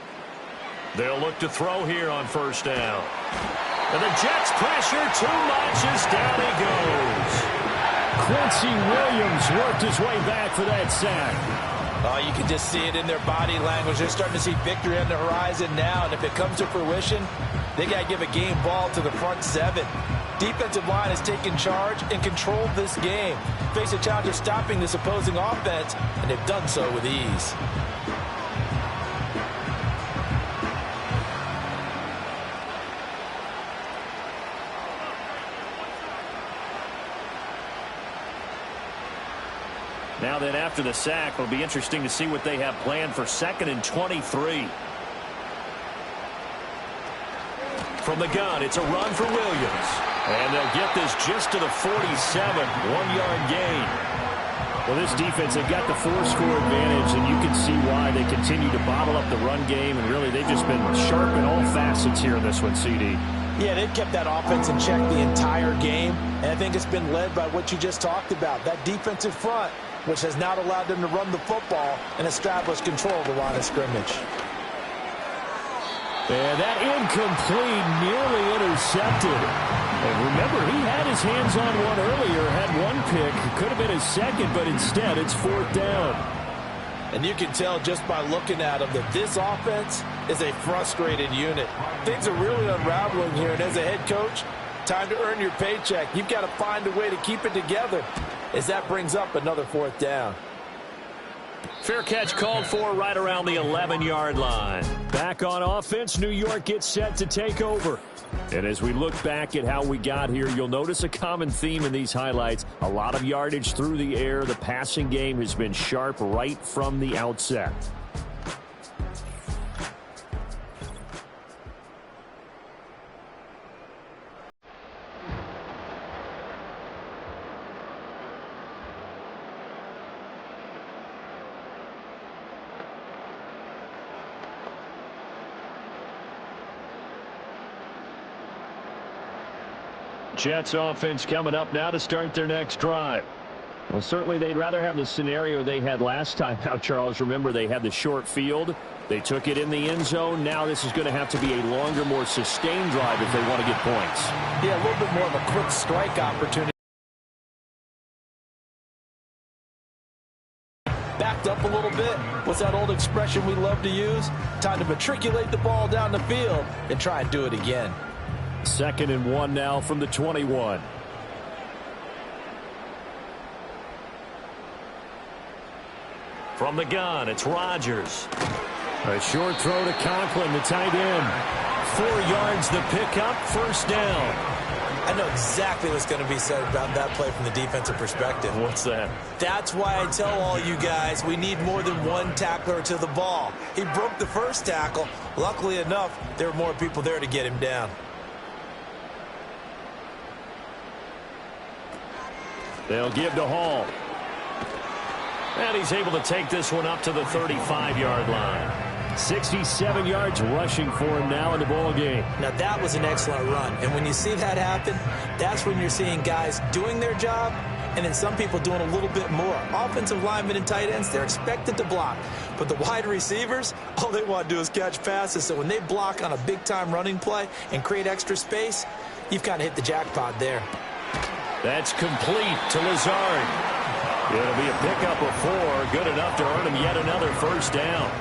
They'll look to throw here on 1st down. And the Jets pressure too much as down he goes. Quincy Williams worked his way back for that sack. Oh, you can just see it in their body language. They're starting to see victory on the horizon now, and if it comes to fruition, they got to give a game ball to the front 7. Defensive line has taken charge and controlled this game. Face a challenge of stopping this opposing offense, and they've done so with ease. Now then, after the sack, it'll be interesting to see what they have planned for 2nd and 23. From the gun, it's a run for Williams. And they'll get this just to the 47, 1-yard gain. Well, this defense, they've got the 4-score advantage, and you can see why they continue to bottle up the run game. And really, they've just been sharp in all facets here in this one, CD. Yeah, they've kept that offense in check the entire game, and I think it's been led by what you just talked about, that defensive front, which has now allowed them to run the football and establish control of the line of scrimmage. And that incomplete, nearly intercepted. And remember, he had his hands on one earlier, had one pick. It could have been his 2nd, but instead it's 4th down. And you can tell just by looking at him that this offense is a frustrated unit. Things are really unraveling here, and as a head coach, time to earn your paycheck. You've got to find a way to keep it together, as that brings up another 4th down. Fair catch called for right around the 11-yard line. Back on offense, New York gets set to take over. And as we look back at how we got here, you'll notice a common theme in these highlights. A lot of yardage through the air. The passing game has been sharp right from the outset. Jets offense coming up now to start their next drive. Well, certainly they'd rather have the scenario they had last time out, Charles. Remember, they had the short field. They took it in the end zone. Now this is going to have to be a longer, more sustained drive if they want to get points. Yeah, a little bit more of a quick strike opportunity. Backed up a little bit. What's that old expression we love to use? Time to matriculate the ball down the field and try and do it again. 2nd and 1 now from the 21. From the gun, it's Rodgers. A short throw to Conklin, the tight end. 4 yards the pickup, first down. I know exactly what's going to be said about that play from the defensive perspective. What's that? That's why I tell all you guys we need more than one tackler to the ball. He broke the first tackle. Luckily enough, there were more people there to get him down. They'll give to Hall. And he's able to take this one up to the 35-yard line. 67 yards rushing for him now in the ball game. Now that was an excellent run. And when you see that happen, that's when you're seeing guys doing their job and then some people doing a little bit more. Offensive linemen and tight ends, they're expected to block. But the wide receivers, all they want to do is catch passes. So when they block on a big-time running play and create extra space, you've kind of hit the jackpot there. That's complete to Lazard. It'll be a pickup of 4, good enough to earn him yet another first down.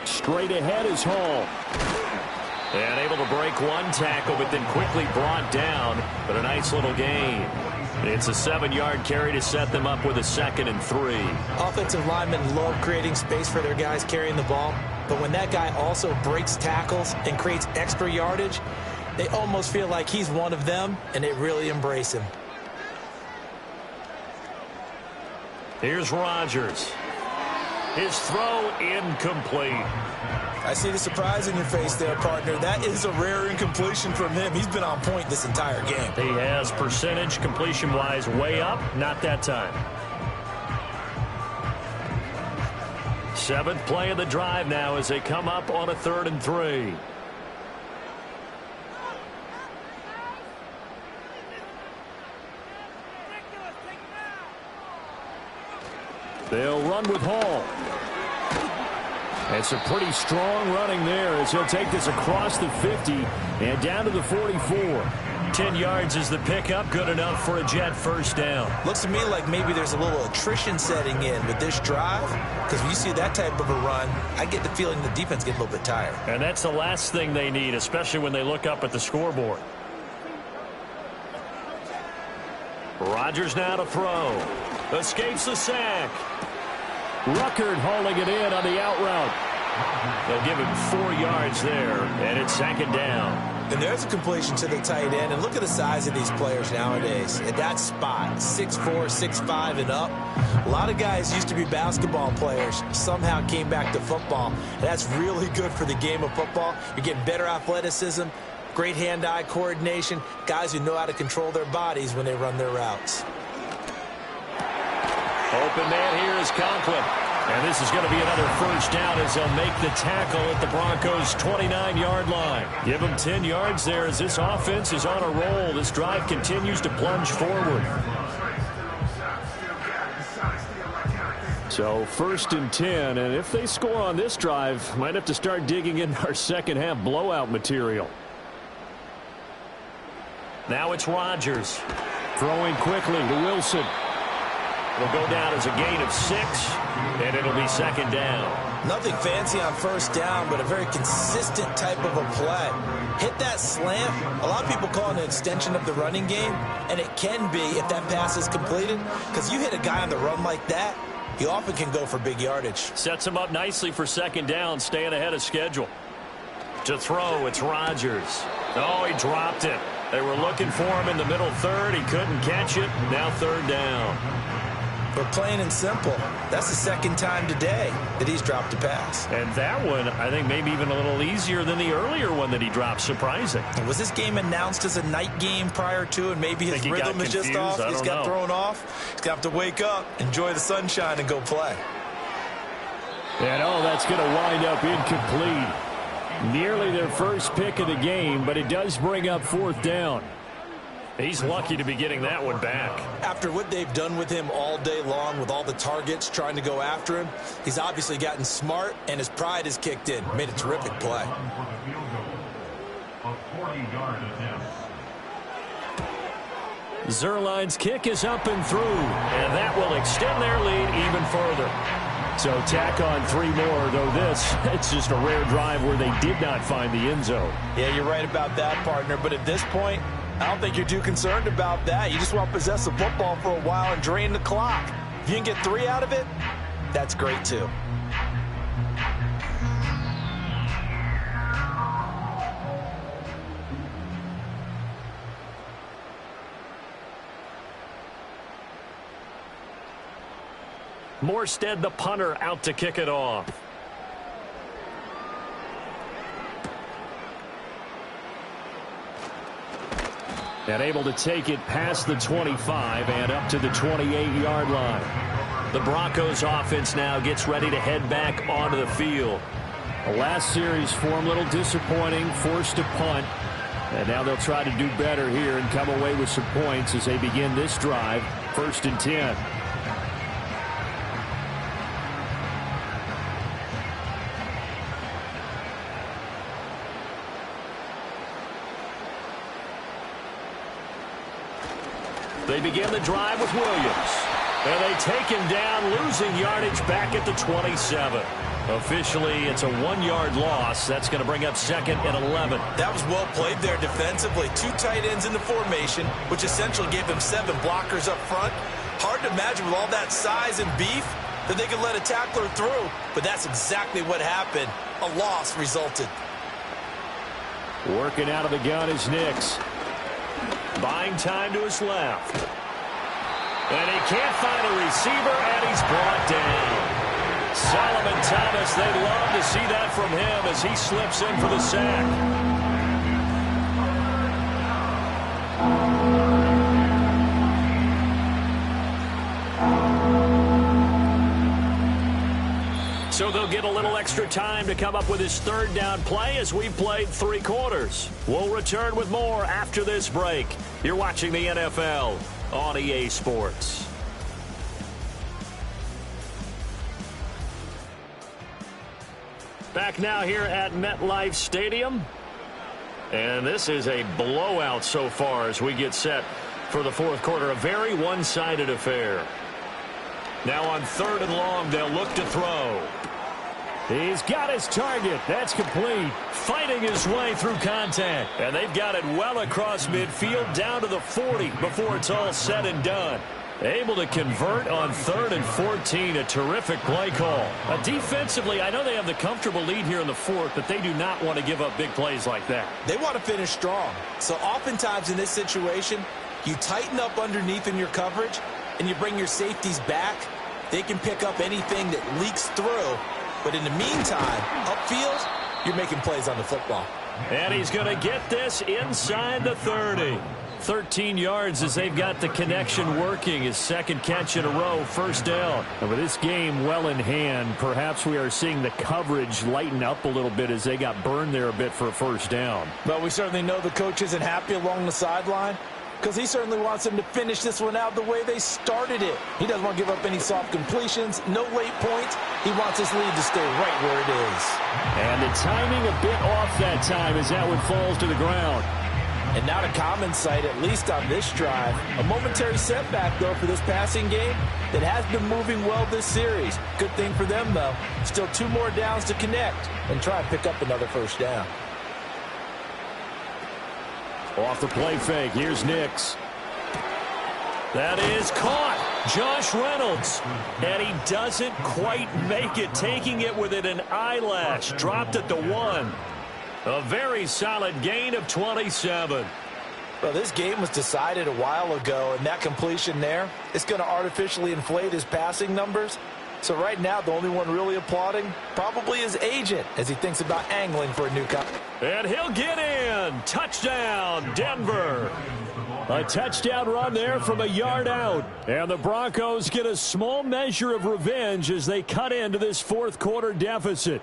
Straight ahead is Hall. And able to break one tackle, but then quickly brought down. But a nice little gain. It's a 7-yard carry to set them up with a 2nd and 3. Offensive linemen love creating space for their guys carrying the ball. But when that guy also breaks tackles and creates extra yardage, they almost feel like he's one of them, and they really embrace him. Here's Rodgers. His throw incomplete. I see the surprise in your face there, partner. That is a rare incompletion from him. He's been on point this entire game. He has percentage completion-wise way up, not that time. 7th play of the drive now as they come up on a 3rd and 3. They'll run with Hall. It's a pretty strong running there as he'll take this across the 50 and down to the 44. 10 yards is the pickup, good enough for a Jet first down. Looks to me like maybe there's a little attrition setting in with this drive, because when you see that type of a run, I get the feeling the defense gets a little bit tired. And that's the last thing they need, especially when they look up at the scoreboard. Rodgers now to throw. Escapes the sack. Ruckert hauling it in on the out route. They'll give him 4 yards there, and it's 2nd down. And there's a completion to the tight end. And look at the size of these players nowadays. At that spot, 6'4", 6'5", and up. A lot of guys used to be basketball players, somehow came back to football. And that's really good for the game of football. You're getting better athleticism, great hand-eye coordination, guys who know how to control their bodies when they run their routes. Open man here is Conklin. And this is going to be another first down as they'll make the tackle at the Broncos' 29-yard line. Give them 10 yards there as this offense is on a roll. This drive continues to plunge forward. So 1st and 10, and if they score on this drive, might have to start digging in our second half blowout material. Now it's Rodgers. Throwing quickly to Wilson. It'll go down as a gain of 6, and it'll be 2nd down. Nothing fancy on first down, but a very consistent type of a play. Hit that slant. A lot of people call it an extension of the running game, and it can be if that pass is completed, because you hit a guy on the run like that, he often can go for big yardage. Sets him up nicely for 2nd down, staying ahead of schedule. To throw, it's Rodgers. Oh, he dropped it. They were looking for him in the middle 3rd. He couldn't catch it. Now 3rd down. But plain and simple, that's the 2nd time today that he's dropped a pass. And that one, I think, maybe even a little easier than the earlier one that he dropped. Surprising. Was this game announced as a night game prior to, and maybe his rhythm is just off? He's got thrown off. He's going to have to wake up, enjoy the sunshine, and go play. And, that's going to wind up incomplete. Nearly their first pick of the game, but it does bring up 4th down. He's lucky to be getting that one back. After what they've done with him all day long with all the targets trying to go after him, he's obviously gotten smart, and his pride has kicked in. Made a terrific play. Zerline's kick is up and through, and that will extend their lead even further. So tack on 3 more, though it's just a rare drive where they did not find the end zone. Yeah, you're right about that, partner. But at this point, I don't think you're too concerned about that. You just want to possess the football for a while and drain the clock. If you can get 3 out of it, that's great too. Morstead, the punter, out to kick it off. And able to take it past the 25 and up to the 28-yard line. The Broncos offense now gets ready to head back onto the field. The last series form a little disappointing, forced to punt. And now they'll try to do better here and come away with some points as they begin this drive, 1st and 10. They begin the drive with Williams. And they take him down, losing yardage back at the 27. Officially, it's a 1-yard loss. That's going to bring up 2nd and 11. That was well played there defensively. 2 tight ends in the formation, which essentially gave them 7 blockers up front. Hard to imagine with all that size and beef that they could let a tackler through. But that's exactly what happened. A loss resulted. Working out of the gun is Nix. Buying time to his left. And he can't find a receiver, and he's brought down. Solomon Thomas, they'd love to see that from him as he slips in for the sack. So they'll get a little extra time to come up with his 3rd down play as we've played 3 quarters. We'll return with more after this break. You're watching the NFL on EA Sports. Back now here at MetLife Stadium. And this is a blowout so far as we get set for the 4th quarter. A very one-sided affair. Now on 3rd and long, they'll look to throw. He's got his target. That's complete. Fighting his way through contact. And they've got it well across midfield down to the 40 before it's all said and done. Able to convert on 3rd and 14. A terrific play call. Defensively, I know they have the comfortable lead here in the 4th, but they do not want to give up big plays like that. They want to finish strong. So oftentimes in this situation, you tighten up underneath in your coverage, and you bring your safeties back. They can pick up anything that leaks through. But in the meantime, upfield, you're making plays on the football. And he's going to get this inside the 30. 13 yards as they've got the connection working. His 2nd catch in a row, 1st down. And with this game well in hand, perhaps we are seeing the coverage lighten up a little bit as they got burned there a bit for a 1st down. But we certainly know the coach isn't happy along the sideline, because he certainly wants them to finish this one out the way they started it. He doesn't want to give up any soft completions, no late points. He wants his lead to stay right where it is. And the timing a bit off that time as that one falls to the ground. And now to common sight, at least on this drive. A momentary setback, though, for this passing game that has been moving well this series. Good thing for them, though. Still 2 more downs to connect and try and pick up another 1st down. Off the play fake, here's Nix. That is caught. Josh Reynolds. And he doesn't quite make it, taking it within an eyelash. Dropped at the 1. A very solid gain of 27. Well, this game was decided a while ago, and that completion there is going to artificially inflate his passing numbers. So right now, the only one really applauding probably his agent as he thinks about angling for a new cut. And he'll get in. Touchdown, Denver. A touchdown run there from a yard out. And the Broncos get a small measure of revenge as they cut into this 4th quarter deficit.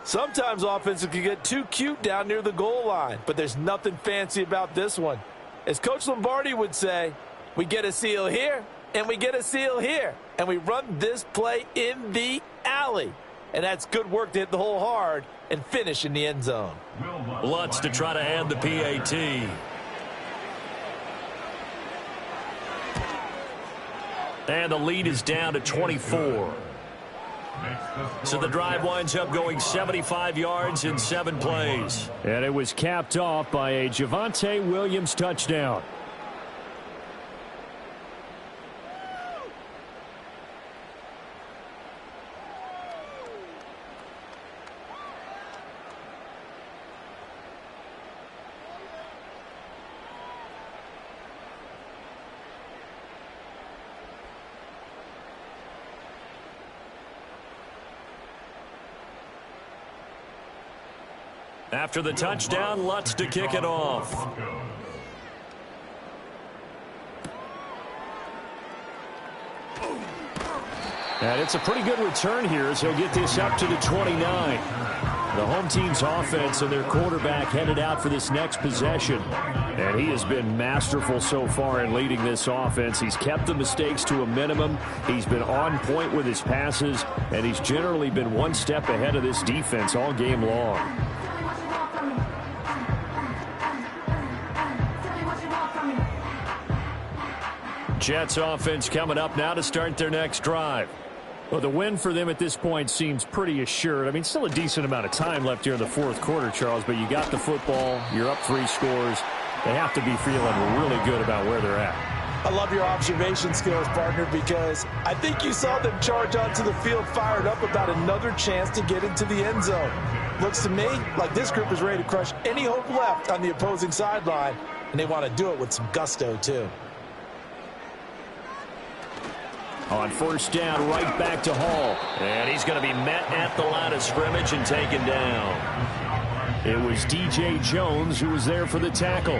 Sometimes offenses can get too cute down near the goal line, but there's nothing fancy about this one. As Coach Lombardi would say, we get a seal here, and we get a seal here, and we run this play in the alley. And that's good work to hit the hole hard and finish in the end zone. Lutz to try to add the PAT. And the lead is down to 24. So the drive winds up going 75 yards in 7 plays. And it was capped off by a Javonte Williams touchdown. After the touchdown, Lutz to kick it off. And it's a pretty good return here as he'll get this up to the 29. The home team's offense and their quarterback headed out for this next possession. And he has been masterful so far in leading this offense. He's kept the mistakes to a minimum. He's been on point with his passes. And he's generally been one step ahead of this defense all game long. Jets offense coming up now to start their next drive. Well, the win for them at this point seems pretty assured. I mean, still a decent amount of time left here in the fourth quarter, Charles, but you got the football, you're up 3 scores. They have to be feeling really good about where they're at. I love your observation skills, partner, because I think you saw them charge onto the field fired up about another chance to get into the end zone. Looks to me like this group is ready to crush any hope left on the opposing sideline, and they want to do it with some gusto, too. On first down, right back to Hall. And he's going to be met at the line of scrimmage and taken down. It was D.J. Jones who was there for the tackle.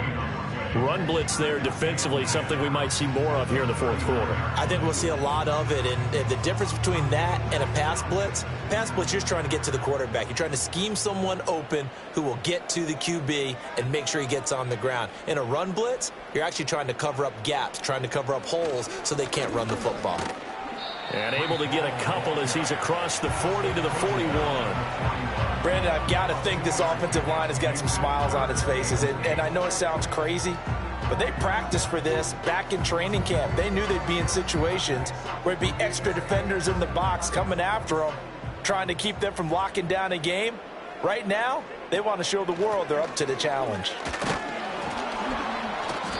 Run blitz there defensively, something we might see more of here in the fourth quarter. I think we'll see a lot of it, and the difference between that and a pass blitz, you're just trying to get to the quarterback. You're trying to scheme someone open who will get to the QB and make sure he gets on the ground. In a run blitz, you're actually trying to cover up gaps, trying to cover up holes so they can't run the football. And able to get a couple as he's across the 40 to the 41. Brandon, I've got to think this offensive line has got some smiles on its faces. And I know it sounds crazy, but they practiced for this back in training camp. They knew they'd be in situations where it'd be extra defenders in the box coming after them, trying to keep them from locking down a game. Right now, they want to show the world they're up to the challenge.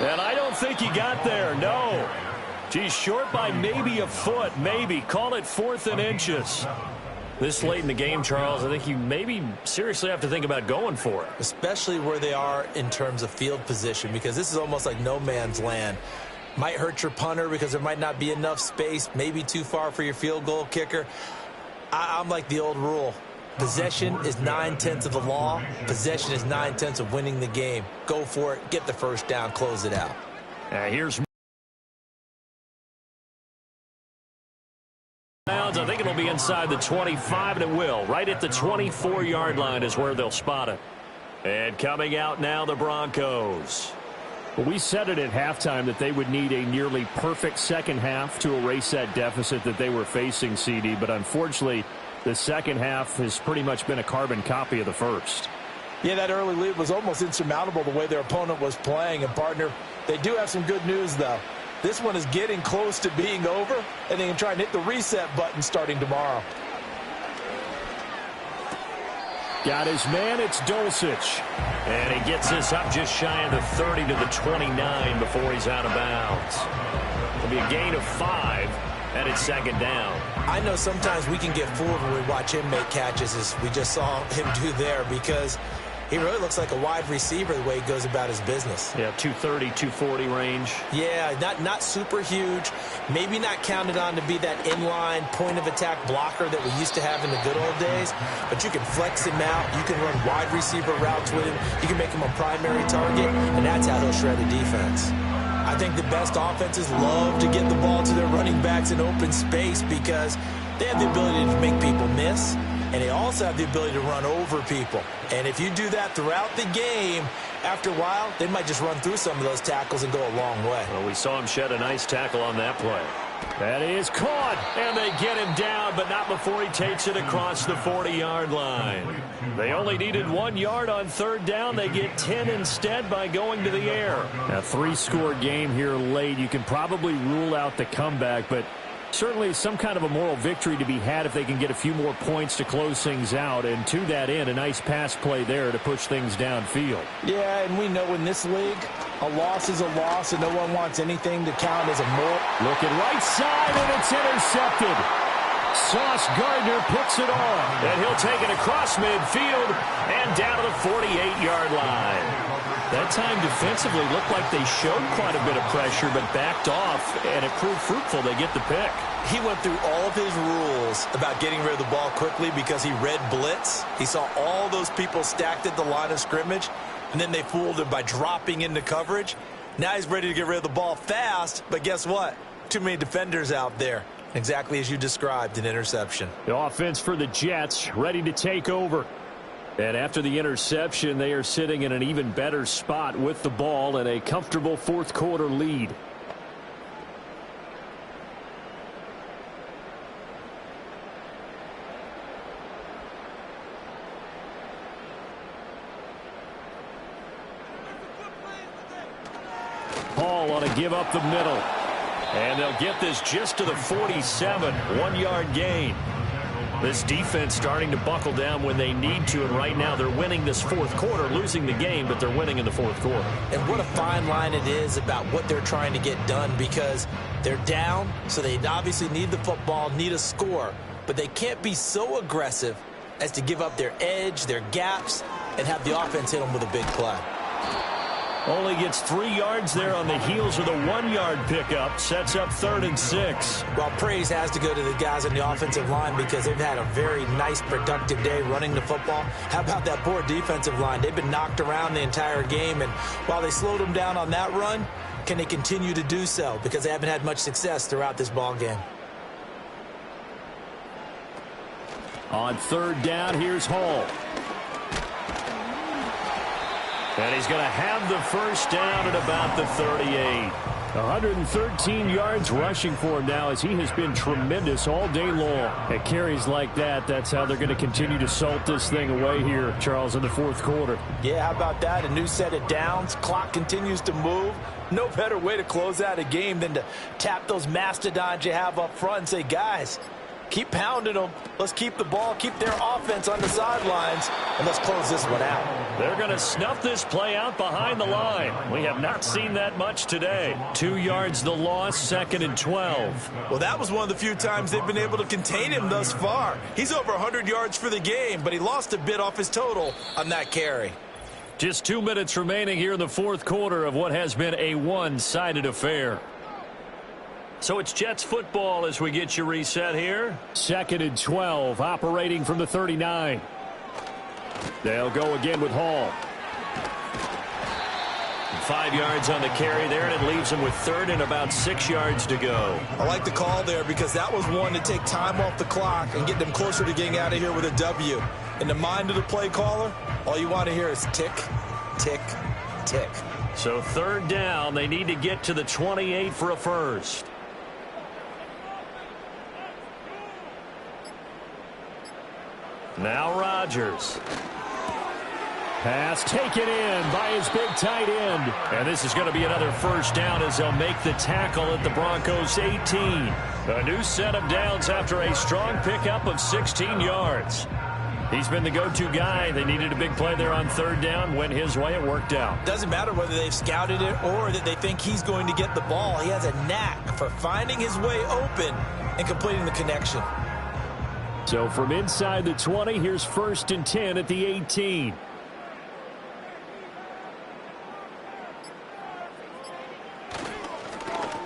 And I don't think he got there, no. He's short by maybe a foot, maybe. Call it 4th and inches. This late in the game, Charles, I think you maybe seriously have to think about going for it. Especially where they are in terms of field position, because this is almost like no man's land. Might hurt your punter because there might not be enough space, maybe too far for your field goal kicker. I'm like the old rule. Possession is 9/10 of the law. Possession is 9/10 of winning the game. Go for it. Get the first down. Close it out. Here's I think it'll be inside the 25, and it will. Right at the 24-yard line is where they'll spot it. And coming out now, the Broncos. Well, we said it at halftime that they would need a nearly perfect second half to erase that deficit that they were facing, CD. But unfortunately, the second half has pretty much been a carbon copy of the first. Yeah, that early lead was almost insurmountable the way their opponent was playing. And, partner, they do have some good news, though. This one is getting close to being over, and they can try and hit the reset button starting tomorrow. Got his man, it's Dulcich. And he gets this up just shy of the 30 to the 29 before he's out of bounds. It'll be a gain of 5, and it's second down. I know sometimes we can get fooled when we watch him make catches, as we just saw him do there, because he really looks like a wide receiver the way he goes about his business. Yeah, 230, 240 range. Yeah, not super huge. Maybe not counted on to be that inline point-of-attack blocker that we used to have in the good old days. But you can flex him out. You can run wide receiver routes with him. You can make him a primary target, and that's how he'll shred a defense. I think the best offenses love to get the ball to their running backs in open space because they have the ability to make people miss. And they also have the ability to run over people. And if you do that throughout the game, after a while, they might just run through some of those tackles and go a long way. Well, we saw him shed a nice tackle on that play. That is caught, and they get him down, but not before he takes it across the 40-yard line. They only needed 1 yard on third down. They get 10 instead by going to the air. A 3-score game here late. You can probably rule out the comeback, but Certainly some kind of a moral victory to be had if they can get a few more points to close things out. And to that end, a nice pass play there to push things downfield. Yeah, and we know in this league, a loss is a loss, and no one wants anything to count as a moral. Looking right side, and it's intercepted. Sauce Gardner puts it on, and he'll take it across midfield and down to the 48-yard line. That time defensively looked like they showed quite a bit of pressure but backed off, and it proved fruitful. They get the pick. He went through all of his rules about getting rid of the ball quickly because he read blitz. He saw all those people stacked at the line of scrimmage, and then they fooled him by dropping into coverage. Now he's ready to get rid of the ball fast, but guess what? Too many defenders out there. Exactly as you described, an interception. The offense for the Jets ready to take over. And after the interception, they are sitting in an even better spot with the ball and a comfortable fourth quarter lead. Hall on a give up the middle. And they'll get this just to the 47, 1-yard gain. This defense starting to buckle down when they need to, and right now they're winning this fourth quarter, losing the game, but they're winning in the fourth quarter. And what a fine line it is about what they're trying to get done, because they're down, so they obviously need the football, need a score, but they can't be so aggressive as to give up their edge, their gaps, and have the offense hit them with a big play. Only gets 3 yards there on the heels of the 1-yard pickup. Sets up 3rd and 6. Well, praise has to go to the guys on the offensive line because they've had a very nice, productive day running the football. How about that poor defensive line? They've been knocked around the entire game, and while they slowed them down on that run, can they continue to do so? Because they haven't had much success throughout this ball game. On 3rd down, here's Hall. And he's going to have the first down at about the 38. 113 yards rushing for him now as he has been tremendous all day long. At carries like that, that's how they're going to continue to salt this thing away here, Charles, in the fourth quarter. Yeah, how about that? A new set of downs. Clock continues to move. No better way to close out a game than to tap those mastodons you have up front and say, guys, keep pounding them. Let's keep the ball, keep their offense on the sidelines, and let's close this one out. They're going to snuff this play out behind the line. We have not seen that much today. 2 yards the loss, 2nd and 12. Well, that was one of the few times they've been able to contain him thus far. He's over 100 yards for the game, but he lost a bit off his total on that carry. Just 2 minutes remaining here in the fourth quarter of what has been a one-sided affair. So it's Jets football as we get you reset here. 2nd and 12, operating from the 39. They'll go again with Hall. 5 yards on the carry there, and it leaves them with 3rd and about 6 yards to go. I like the call there because that was one to take time off the clock and get them closer to getting out of here with a W. In the mind of the play caller, all you want to hear is tick, tick, tick. So 3rd down, they need to get to the 28 for a first. Now Rodgers. Pass taken in by his big tight end. And this is going to be another first down as they'll make the tackle at the Broncos 18. A new set of downs after a strong pickup of 16 yards. He's been the go-to guy. They needed a big play there on 3rd down. Went his way. It worked out. Doesn't matter whether they've scouted it or that they think he's going to get the ball. He has a knack for finding his way open and completing the connection. So from inside the 20, here's 1st and 10 at the 18.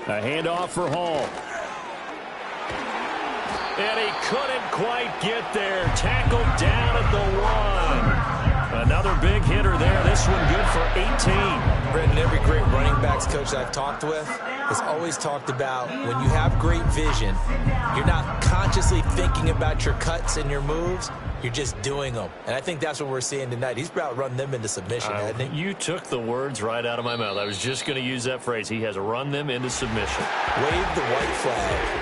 A handoff for Hall. And he couldn't quite get there. Tackled down at the 1. Another big hitter there. This one good for 18. Brendan, every great running backs coach I've talked with has always talked about when you have great vision, you're not consciously thinking about your cuts and your moves. You're just doing them. And I think that's what we're seeing tonight. He's about run them into submission, hasn't he? You took the words right out of my mouth. I was just going to use that phrase. He has run them into submission. Wave the white flag.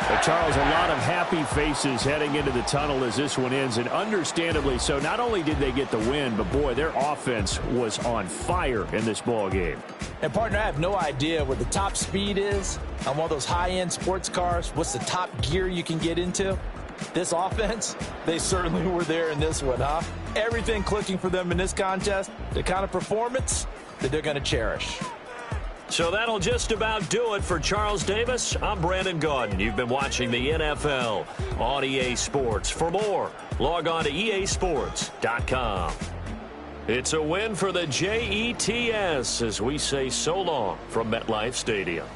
Well, Charles, a lot of happy faces heading into the tunnel as this one ends, and understandably so. Not only did they get the win, but, boy, their offense was on fire in this ball game. And, partner, I have no idea what the top speed is on one of those high-end sports cars. What's the top gear you can get into? This offense, they certainly were there in this one, huh? Everything clicking for them in this contest, the kind of performance that they're going to cherish. So that'll just about do it for Charles Davis. I'm Brandon Gaudin. You've been watching the NFL on EA Sports. For more, log on to easports.com. It's a win for the Jets as we say so long from MetLife Stadium.